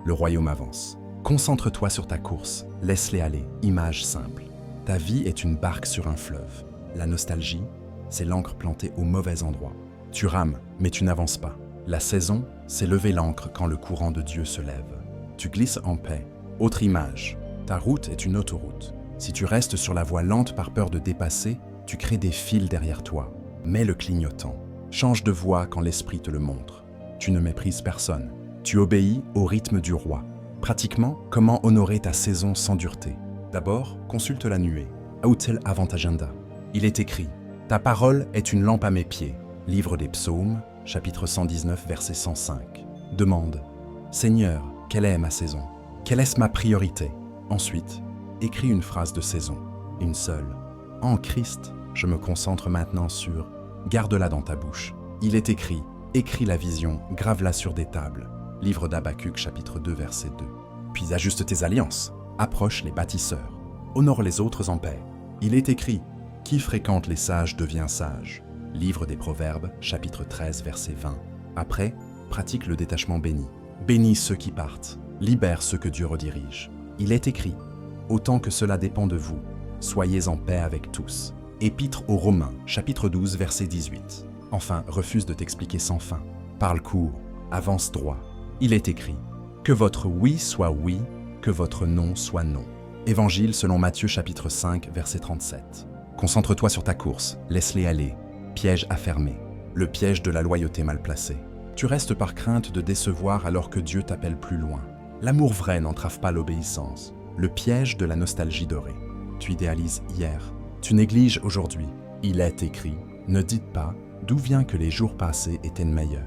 [SPEAKER 1] Le royaume avance. Concentre-toi sur ta course, laisse-les aller. Image simple. Ta vie est une barque sur un fleuve. La nostalgie, c'est l'ancre plantée au mauvais endroit. Tu rames, mais tu n'avances pas. La saison, c'est lever l'ancre quand le courant de Dieu se lève. Tu glisses en paix. Autre image. Ta route est une autoroute. Si tu restes sur la voie lente par peur de dépasser, tu crées des fils derrière toi. Mets le clignotant. Change de voie quand l'esprit te le montre. Tu ne méprises personne. Tu obéis au rythme du roi. Pratiquement, comment honorer ta saison sans dureté? D'abord, consulte la nuée. Autel avant agenda. Il est écrit « Ta parole est une lampe à mes pieds ». Livre des Psaumes, chapitre 119, verset 105. Demande « Seigneur, quelle est ma saison? Quelle est ma priorité ?» Ensuite, écris une phrase de saison, une seule. « En Christ, je me concentre maintenant sur… » Garde-la dans ta bouche. Il est écrit « Écris la vision, grave-la sur des tables ». Livre d'Habacuc, chapitre 2, verset 2. Puis ajuste tes alliances. Approche les bâtisseurs. Honore les autres en paix. Il est écrit « Qui fréquente les sages devient sage ». Livre des Proverbes, chapitre 13, verset 20. Après, pratique le détachement béni. Bénis ceux qui partent. Libère ceux que Dieu redirige. Il est écrit « Autant que cela dépend de vous, soyez en paix avec tous ». Épître aux Romains, chapitre 12, verset 18. Enfin, refuse de t'expliquer sans fin. Parle court, avance droit. Il est écrit « Que votre oui soit oui, que votre non soit non ». Évangile selon Matthieu, chapitre 5, verset 37. Concentre-toi sur ta course, laisse-les aller. Piège à fermer. Le piège de la loyauté mal placée. Tu restes par crainte de décevoir alors que Dieu t'appelle plus loin. L'amour vrai n'entrave pas l'obéissance. Le piège de la nostalgie dorée. Tu idéalises hier. Tu négliges aujourd'hui. Il est écrit. Ne dites pas d'où vient que les jours passés étaient meilleurs.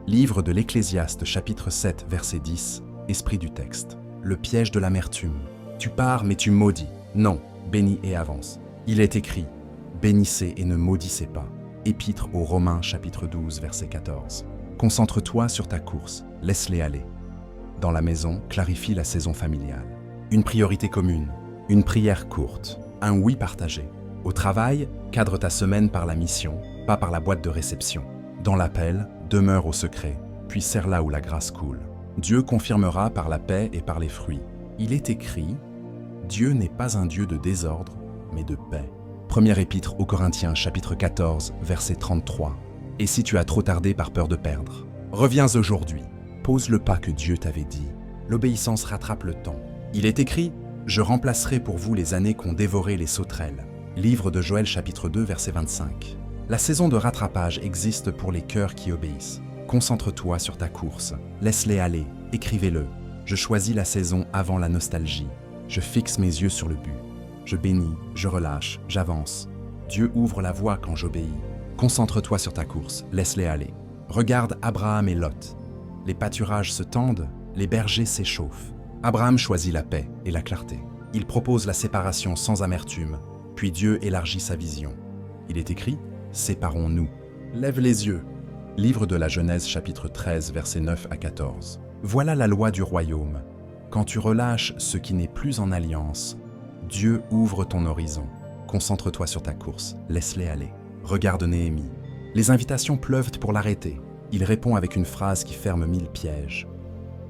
[SPEAKER 1] Livre de l'Ecclésiaste, chapitre 7, verset 10. Esprit du texte. Le piège de l'amertume. Tu pars mais tu maudis. Non, bénis et avance. Il est écrit. Bénissez et ne maudissez pas. Épître aux Romains, chapitre 12, verset 14. Concentre-toi sur ta course, laisse-les aller. Dans la maison, clarifie la saison familiale. Une priorité commune, une prière courte, un oui partagé. Au travail, cadre ta semaine par la mission, pas par la boîte de réception. Dans l'appel, demeure au secret, puis serre là où la grâce coule. Dieu confirmera par la paix et par les fruits. Il est écrit, Dieu n'est pas un Dieu de désordre, mais de paix. Première épître aux Corinthiens, chapitre 14, verset 33. Et si tu as trop tardé par peur de perdre, reviens aujourd'hui, pose le pas que Dieu t'avait dit. L'obéissance rattrape le temps. Il est écrit, je remplacerai pour vous les années qu'ont dévoré les sauterelles. Livre de Joël, chapitre 2, verset 25. La saison de rattrapage existe pour les cœurs qui obéissent. Concentre-toi sur ta course, laisse-les aller, écrivez-le. Je choisis la saison avant la nostalgie. Je fixe mes yeux sur le but. Je bénis, je relâche, j'avance. Dieu ouvre la voie quand j'obéis. Concentre-toi sur ta course, laisse-les aller. Regarde Abraham et Lot. Les pâturages se tendent, les bergers s'échauffent. Abraham choisit la paix et la clarté. Il propose la séparation sans amertume, puis Dieu élargit sa vision. Il est écrit, séparons-nous. Lève les yeux. Livre de la Genèse, chapitre 13, versets 9 à 14. Voilà la loi du royaume. Quand tu relâches ce qui n'est plus en alliance, Dieu ouvre ton horizon. Concentre-toi sur ta course, laisse-les aller. Regarde Néhémie. Les invitations pleuvent pour l'arrêter. Il répond avec une phrase qui ferme 1000 pièges.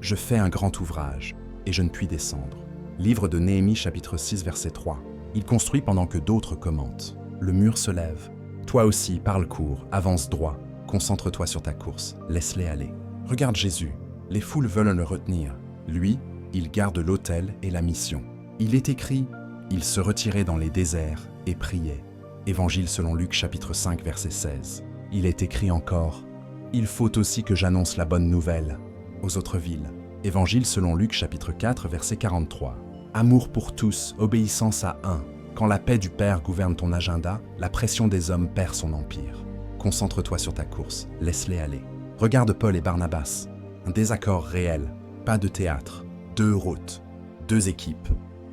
[SPEAKER 1] Je fais un grand ouvrage, et je ne puis descendre. Livre de Néhémie, chapitre 6, verset 3. Il construit pendant que d'autres commentent. Le mur se lève. Toi aussi, parle court, avance droit. Concentre-toi sur ta course, laisse-les aller. Regarde Jésus. Les foules veulent le retenir. Lui, il garde l'autel et la mission. Il est écrit, il se retirait dans les déserts et priait. Évangile selon Luc, chapitre 5, verset 16. Il est écrit encore, il faut aussi que j'annonce la bonne nouvelle aux autres villes. Évangile selon Luc, chapitre 4, verset 43. Amour pour tous, obéissance à un. Quand la paix du Père gouverne ton agenda, la pression des hommes perd son empire. Concentre-toi sur ta course, laisse-les aller. Regarde Paul et Barnabas. Un désaccord réel, pas de théâtre. 2 routes, 2 équipes.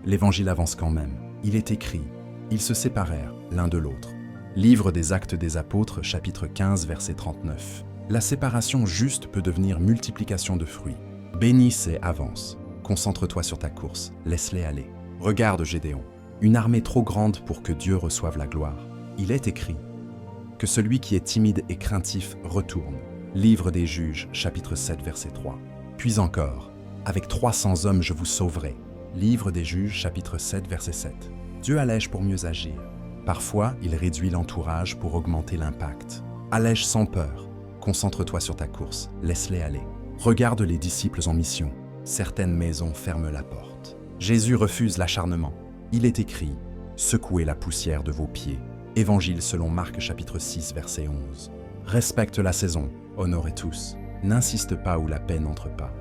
[SPEAKER 1] L'évangile avance quand même. Il est écrit, ils se séparèrent l'un de l'autre. Livre des Actes des Apôtres, chapitre 15, verset 39. La séparation juste peut devenir multiplication de fruits. Bénisse et avance. Concentre-toi sur ta course, laisse-les aller. Regarde Gédéon. Une armée trop grande pour que Dieu reçoive la gloire. Il est écrit que celui qui est timide et craintif retourne. Livre des Juges, chapitre 7, verset 3. Puis encore, avec 300 hommes je vous sauverai. Livre des Juges, chapitre 7, verset 7. Dieu allège pour mieux agir. Parfois, il réduit l'entourage pour augmenter l'impact. Allège sans peur. Concentre-toi sur ta course, laisse-les aller. Regarde les disciples en mission. Certaines maisons ferment la porte. Jésus refuse l'acharnement. Il est écrit, secouez la poussière de vos pieds. Évangile selon Marc, chapitre 6, verset 11. Respecte la saison, honorez tous. N'insiste pas où la paix n'entre pas.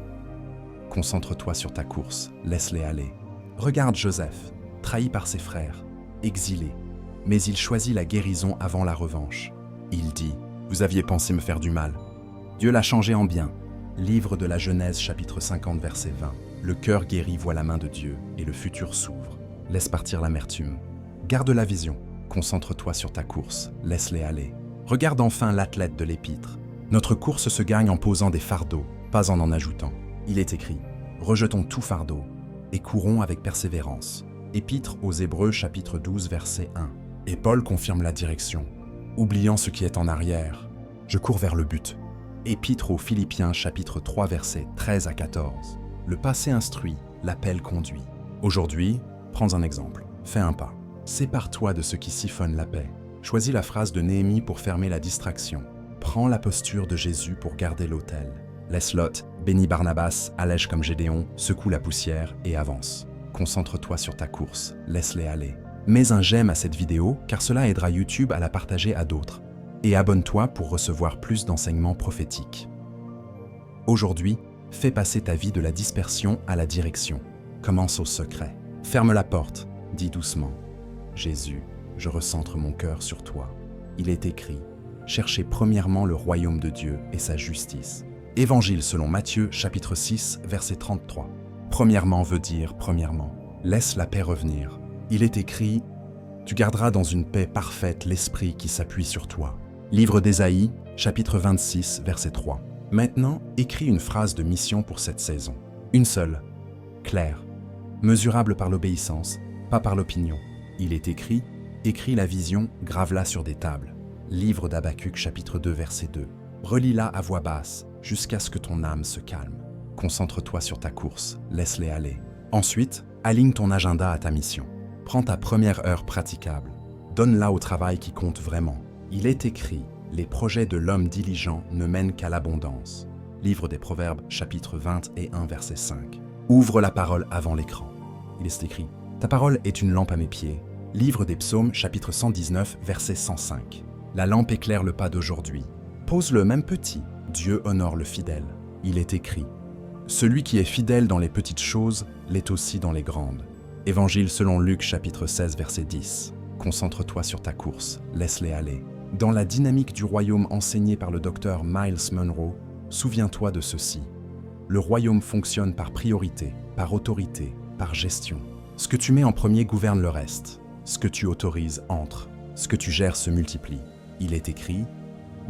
[SPEAKER 1] Concentre-toi sur ta course, laisse-les aller. Regarde Joseph, trahi par ses frères, exilé, mais il choisit la guérison avant la revanche. Il dit, vous aviez pensé me faire du mal. Dieu l'a changé en bien. Livre de la Genèse, chapitre 50, verset 20. Le cœur guéri voit la main de Dieu et le futur s'ouvre. Laisse partir l'amertume. Garde la vision. Concentre-toi sur ta course, laisse-les aller. Regarde enfin l'athlète de l'épître. Notre course se gagne en posant des fardeaux, pas en ajoutant. Il est écrit, rejetons tout fardeau et courons avec persévérance. Épître aux Hébreux, chapitre 12, verset 1. Et Paul confirme la direction. Oubliant ce qui est en arrière, je cours vers le but. Épître aux Philippiens, chapitre 3, versets 13 à 14. Le passé instruit, l'appel conduit. Aujourd'hui, prends un exemple, fais un pas. Sépare-toi de ce qui siphonne la paix. Choisis la phrase de Néhémie pour fermer la distraction. Prends la posture de Jésus pour garder l'autel. Laisse Lot, bénis Barnabas, allège comme Gédéon, secoue la poussière et avance. Concentre-toi sur ta course, laisse-les aller. Mets un j'aime à cette vidéo car cela aidera YouTube à la partager à d'autres. Et abonne-toi pour recevoir plus d'enseignements prophétiques. Aujourd'hui, fais passer ta vie de la dispersion à la direction. Commence au secret. Ferme la porte, dis doucement. Jésus, je recentre mon cœur sur toi. Il est écrit, cherchez premièrement le royaume de Dieu et sa justice. Évangile selon Matthieu, chapitre 6, verset 33. Premièrement veut dire premièrement. Laisse la paix revenir. Il est écrit, tu garderas dans une paix parfaite l'esprit qui s'appuie sur toi. Livre d'Ésaïe, chapitre 26, verset 3. Maintenant, écris une phrase de mission pour cette saison. Une seule, claire, mesurable par l'obéissance, pas par l'opinion. Il est écrit, écris la vision, grave-la sur des tables. Livre d'Habacuc, chapitre 2, verset 2. Relis-la à voix basse, jusqu'à ce que ton âme se calme. Concentre-toi sur ta course, laisse-les aller. Ensuite, aligne ton agenda à ta mission. Prends ta première heure praticable. Donne-la au travail qui compte vraiment. Il est écrit, les projets de l'homme diligent ne mènent qu'à l'abondance. Livre des Proverbes, chapitre 21, verset 5. Ouvre la parole avant l'écran. Il est écrit, ta parole est une lampe à mes pieds. Livre des Psaumes, chapitre 119, verset 105. La lampe éclaire le pas d'aujourd'hui. Pose-le même petit. Dieu honore le fidèle. Il est écrit, celui qui est fidèle dans les petites choses l'est aussi dans les grandes. Évangile selon Luc, chapitre 16, verset 10. Concentre-toi sur ta course, laisse-les aller. Dans la dynamique du royaume enseignée par le docteur Miles Monroe, souviens-toi de ceci. Le royaume fonctionne par priorité, par autorité, par gestion. Ce que tu mets en premier gouverne le reste. Ce que tu autorises entre. Ce que tu gères se multiplie. Il est écrit,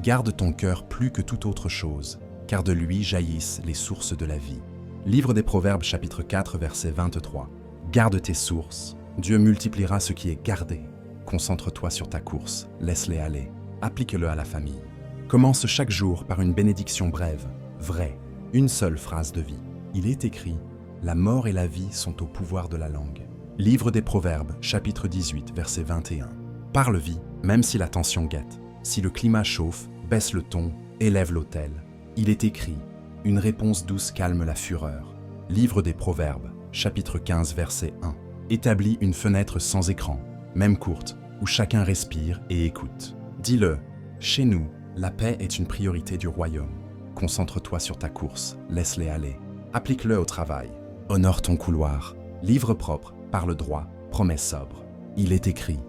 [SPEAKER 1] garde ton cœur plus que toute autre chose, car de lui jaillissent les sources de la vie. Livre des Proverbes, chapitre 4, verset 23. Garde tes sources, Dieu multipliera ce qui est gardé. Concentre-toi sur ta course, laisse-les aller. Applique-le à la famille. Commence chaque jour par une bénédiction brève, vraie, une seule phrase de vie. Il est écrit, la mort et la vie sont au pouvoir de la langue. Livre des Proverbes, chapitre 18, verset 21. Parle vie, même si la tension guette. Si le climat chauffe, baisse le ton, élève l'autel. Il est écrit, une réponse douce calme la fureur. Livre des Proverbes, chapitre 15, verset 1. Établis une fenêtre sans écran, même courte, où chacun respire et écoute. Dis-le, chez nous, la paix est une priorité du royaume. Concentre-toi sur ta course, laisse-les aller. Applique-le au travail. Honore ton couloir. Livre propre, parle droit, promets sobre. Il est écrit,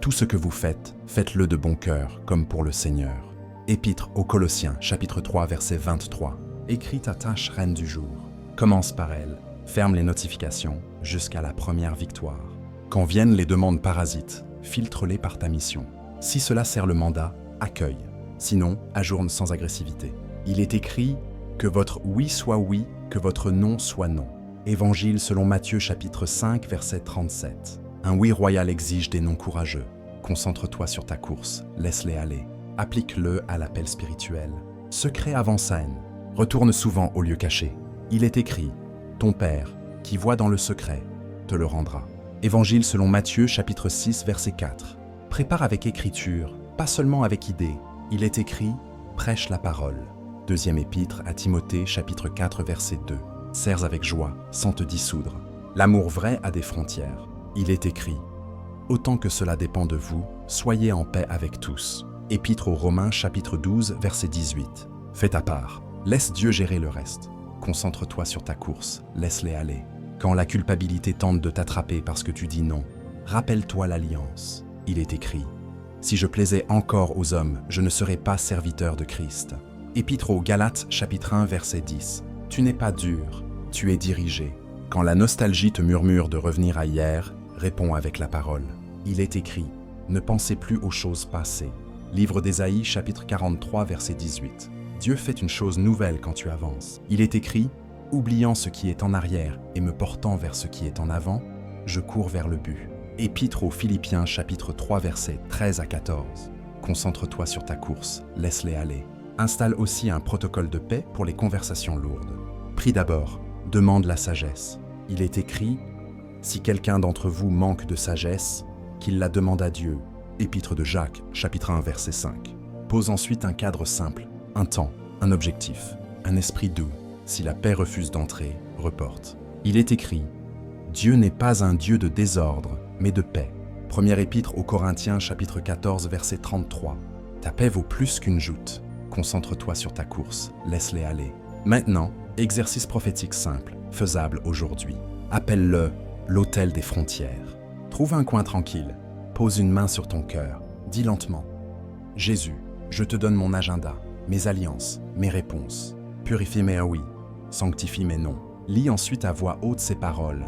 [SPEAKER 1] tout ce que vous faites, faites-le de bon cœur, comme pour le Seigneur. Épître aux Colossiens, chapitre 3, verset 23. Écris ta tâche reine du jour. Commence par elle. Ferme les notifications jusqu'à la première victoire. Quand viennent les demandes parasites, filtre-les par ta mission. Si cela sert le mandat, accueille. Sinon, ajourne sans agressivité. Il est écrit que votre oui soit oui, que votre non soit non. Évangile selon Matthieu, chapitre 5, verset 37. Un oui royal exige des non courageux. Concentre-toi sur ta course, laisse-les aller. Applique-le à l'appel spirituel. Secret avant scène. Retourne souvent au lieu caché. Il est écrit, ton Père, qui voit dans le secret, te le rendra. Évangile selon Matthieu, chapitre 6, verset 4. Prépare avec écriture, pas seulement avec idée. Il est écrit, prêche la parole. Deuxième épître à Timothée, chapitre 4, verset 2. Sers avec joie, sans te dissoudre. L'amour vrai a des frontières. Il est écrit, autant que cela dépend de vous, soyez en paix avec tous. Épître aux Romains, chapitre 12, verset 18. Fais ta part, laisse Dieu gérer le reste. Concentre-toi sur ta course, laisse-les aller. Quand la culpabilité tente de t'attraper parce que tu dis non, rappelle-toi l'alliance. Il est écrit, si je plaisais encore aux hommes, je ne serais pas serviteur de Christ. Épître aux Galates, chapitre 1, verset 10. Tu n'es pas dur, tu es dirigé. Quand la nostalgie te murmure de revenir à hier, réponds avec la parole. Il est écrit, ne pensez plus aux choses passées. Livre d'Ésaïe, chapitre 43, verset 18. Dieu fait une chose nouvelle quand tu avances. Il est écrit, oubliant ce qui est en arrière et me portant vers ce qui est en avant, je cours vers le but. Épître aux Philippiens, chapitre 3, versets 13 à 14. Concentre-toi sur ta course, laisse-les aller. Installe aussi un protocole de paix pour les conversations lourdes. Prie d'abord, demande la sagesse. Il est écrit, si quelqu'un d'entre vous manque de sagesse, qu'il la demande à Dieu. Épître de Jacques, chapitre 1, verset 5. Pose ensuite un cadre simple, un temps, un objectif, un esprit doux. Si la paix refuse d'entrer, reporte. Il est écrit, Dieu n'est pas un Dieu de désordre, mais de paix. Première épître aux Corinthiens, chapitre 14, verset 33. Ta paix vaut plus qu'une joute. Concentre-toi sur ta course, laisse-les aller. Maintenant, exercice prophétique simple, faisable aujourd'hui. Appelle-le l'autel des frontières. Trouve un coin tranquille, pose une main sur ton cœur, dis lentement. Jésus, je te donne mon agenda, mes alliances, mes réponses. Purifie mes oui, sanctifie mes non. Lis ensuite à voix haute ces paroles.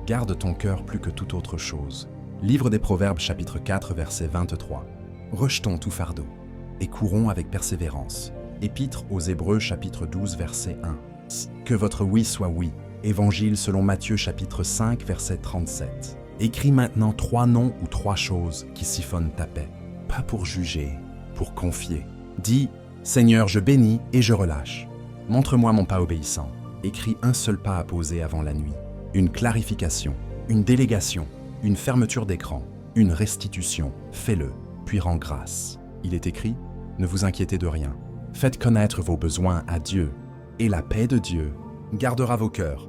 [SPEAKER 1] Garde ton cœur plus que toute autre chose. Livre des Proverbes, chapitre 4, verset 23. Rejetons tout fardeau et courons avec persévérance. Épître aux Hébreux, chapitre 12, verset 1. Que votre oui soit oui. Évangile selon Matthieu, chapitre 5, verset 37. Écris maintenant 3 noms ou 3 choses qui siphonnent ta paix. Pas pour juger, pour confier. Dis, Seigneur, je bénis et je relâche. Montre-moi mon pas obéissant. écris un seul pas à poser avant la nuit. Une clarification, une délégation, une fermeture d'écran, une restitution. Fais-le, puis rends grâce. Il est écrit, ne vous inquiétez de rien. Faites connaître vos besoins à Dieu, et la paix de Dieu gardera vos cœurs.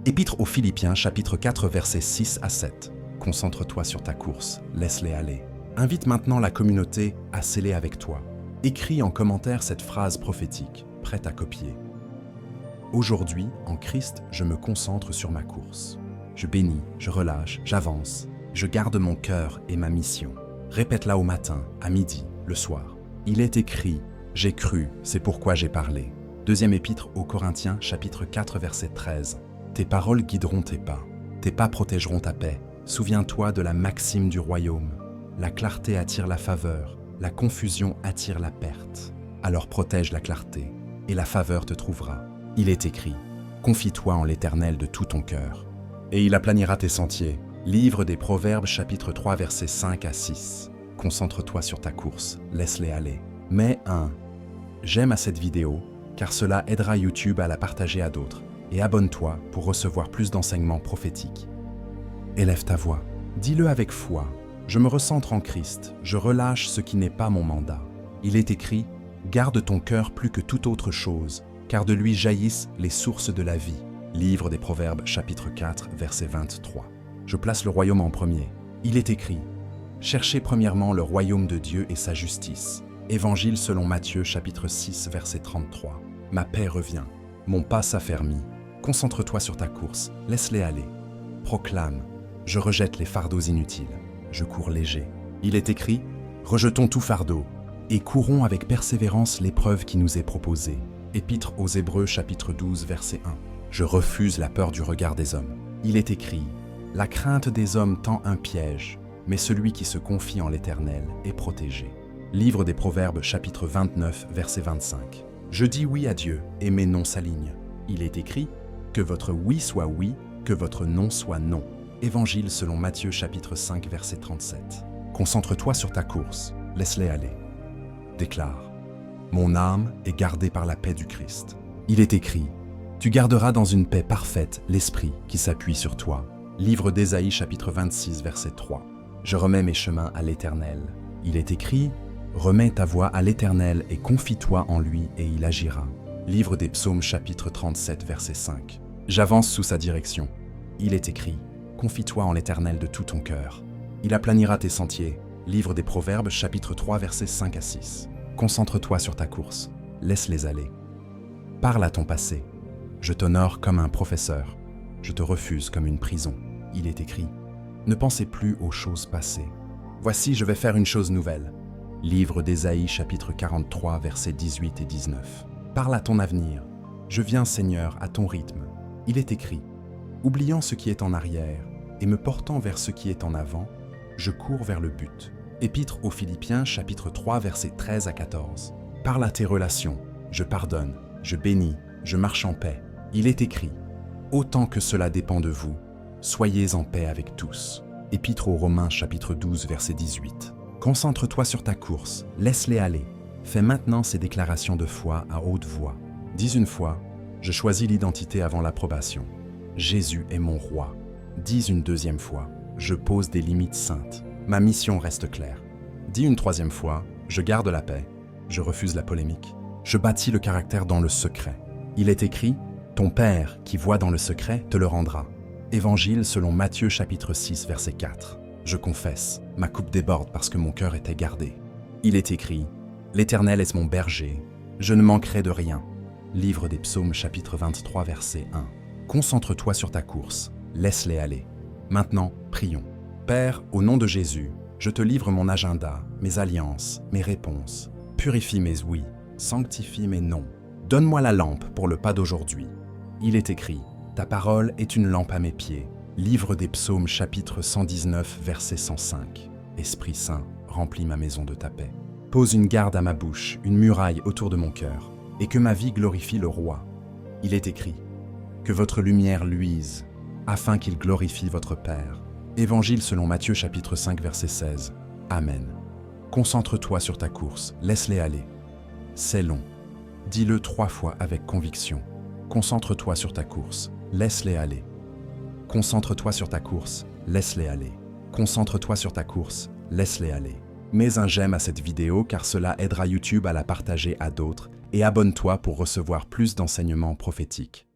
[SPEAKER 1] Épître aux Philippiens, chapitre 4, versets 6 à 7. Concentre-toi sur ta course, laisse-les aller. Invite maintenant la communauté à sceller avec toi. Écris en commentaire cette phrase prophétique, prête à copier. Aujourd'hui, en Christ, je me concentre sur ma course. Je bénis, je relâche, j'avance. Je garde mon cœur et ma mission. Répète-la au matin, à midi, le soir. Il est écrit, j'ai cru, c'est pourquoi j'ai parlé. Deuxième épître aux Corinthiens, chapitre 4, verset 13. Tes paroles guideront tes pas protégeront ta paix. Souviens-toi de la maxime du royaume. La clarté attire la faveur, la confusion attire la perte. Alors protège la clarté, et la faveur te trouvera. Il est écrit, confie-toi en l'Éternel de tout ton cœur, et il aplanira tes sentiers. Livre des Proverbes, chapitre 3, versets 5 à 6. Concentre-toi sur ta course, laisse-les aller. Mets un j'aime à cette vidéo, car cela aidera YouTube à la partager à d'autres. Et abonne-toi pour recevoir plus d'enseignements prophétiques. Élève ta voix, dis-le avec foi. Je me recentre en Christ, je relâche ce qui n'est pas mon mandat. Il est écrit, garde ton cœur plus que toute autre chose, car de lui jaillissent les sources de la vie. Livre des Proverbes, chapitre 4, verset 23. Je place le royaume en premier. Il est écrit, cherchez premièrement le royaume de Dieu et sa justice. Évangile selon Matthieu, chapitre 6, verset 33. Ma paix revient, mon pas s'affermit. Concentre-toi sur ta course, laisse-les aller. Proclame, je rejette les fardeaux inutiles, je cours léger. Il est écrit, rejetons tout fardeau et courons avec persévérance l'épreuve qui nous est proposée. Épître aux Hébreux, chapitre 12, verset 1. Je refuse la peur du regard des hommes. Il est écrit, la crainte des hommes tend un piège, mais celui qui se confie en l'Éternel est protégé. Livre des Proverbes, chapitre 29, verset 25. Je dis oui à Dieu et mes non s'alignent. Il est écrit, que votre oui soit oui, que votre non soit non. Évangile selon Matthieu, chapitre 5, verset 37. Concentre-toi sur ta course, laisse-les aller. Déclare, mon âme est gardée par la paix du Christ. Il est écrit, tu garderas dans une paix parfaite l'esprit qui s'appuie sur toi. Livre d'Ésaïe, chapitre 26, verset 3. Je remets mes chemins à l'Éternel. Il est écrit, remets ta voix à l'Éternel et confie-toi en lui et il agira. Livre des Psaumes, chapitre 37, verset 5. J'avance sous sa direction. Il est écrit, confie-toi en l'Éternel de tout ton cœur. Il aplanira tes sentiers. Livre des Proverbes, chapitre 3, versets 5 à 6. Concentre-toi sur ta course. Laisse-les aller. Parle à ton passé. Je t'honore comme un professeur. Je te refuse comme une prison. Il est écrit, ne pensez plus aux choses passées. Voici, je vais faire une chose nouvelle. Livre d'Ésaïe, chapitre 43, versets 18 et 19. Parle à ton avenir. Je viens, Seigneur, à ton rythme. Il est écrit, oubliant ce qui est en arrière et me portant vers ce qui est en avant, je cours vers le but. Épître aux Philippiens, chapitre 3, versets 13 à 14. Parle à tes relations. Je pardonne, je bénis, je marche en paix. Il est écrit, autant que cela dépend de vous, soyez en paix avec tous. Épître aux Romains, chapitre 12, verset 18. Concentre-toi sur ta course, laisse-les aller. Fais maintenant ces déclarations de foi à haute voix. Dis une fois, je choisis l'identité avant l'approbation. Jésus est mon roi. Dis une deuxième fois, je pose des limites saintes. Ma mission reste claire. Dis une troisième fois, je garde la paix. Je refuse la polémique. Je bâtis le caractère dans le secret. Il est écrit, ton Père qui voit dans le secret te le rendra. Évangile selon Matthieu chapitre 6 verset 4. Je confesse, ma coupe déborde parce que mon cœur était gardé. Il est écrit, l'Éternel est mon berger, je ne manquerai de rien. Livre des Psaumes chapitre 23 verset 1. Concentre-toi sur ta course, laisse-les aller. Maintenant, prions. Père, au nom de Jésus, je te livre mon agenda, mes alliances, mes réponses. Purifie mes oui, sanctifie mes non. Donne-moi la lampe pour le pas d'aujourd'hui. Il est écrit, ta parole est une lampe à mes pieds. Livre des Psaumes chapitre 119 verset 105. Esprit Saint, remplis ma maison de ta paix. Pose une garde à ma bouche, une muraille autour de mon cœur, et que ma vie glorifie le roi. Il est écrit, que votre lumière luise, afin qu'il glorifie votre Père. Évangile selon Matthieu chapitre 5 verset 16. Amen. Concentre-toi sur ta course, laisse-les aller. C'est long. Dis-le 3 fois avec conviction. Concentre-toi sur ta course, laisse-les aller. Concentre-toi sur ta course, laisse-les aller. Concentre-toi sur ta course, laisse-les aller. Mets un j'aime à cette vidéo car cela aidera YouTube à la partager à d'autres et abonne-toi pour recevoir plus d'enseignements prophétiques.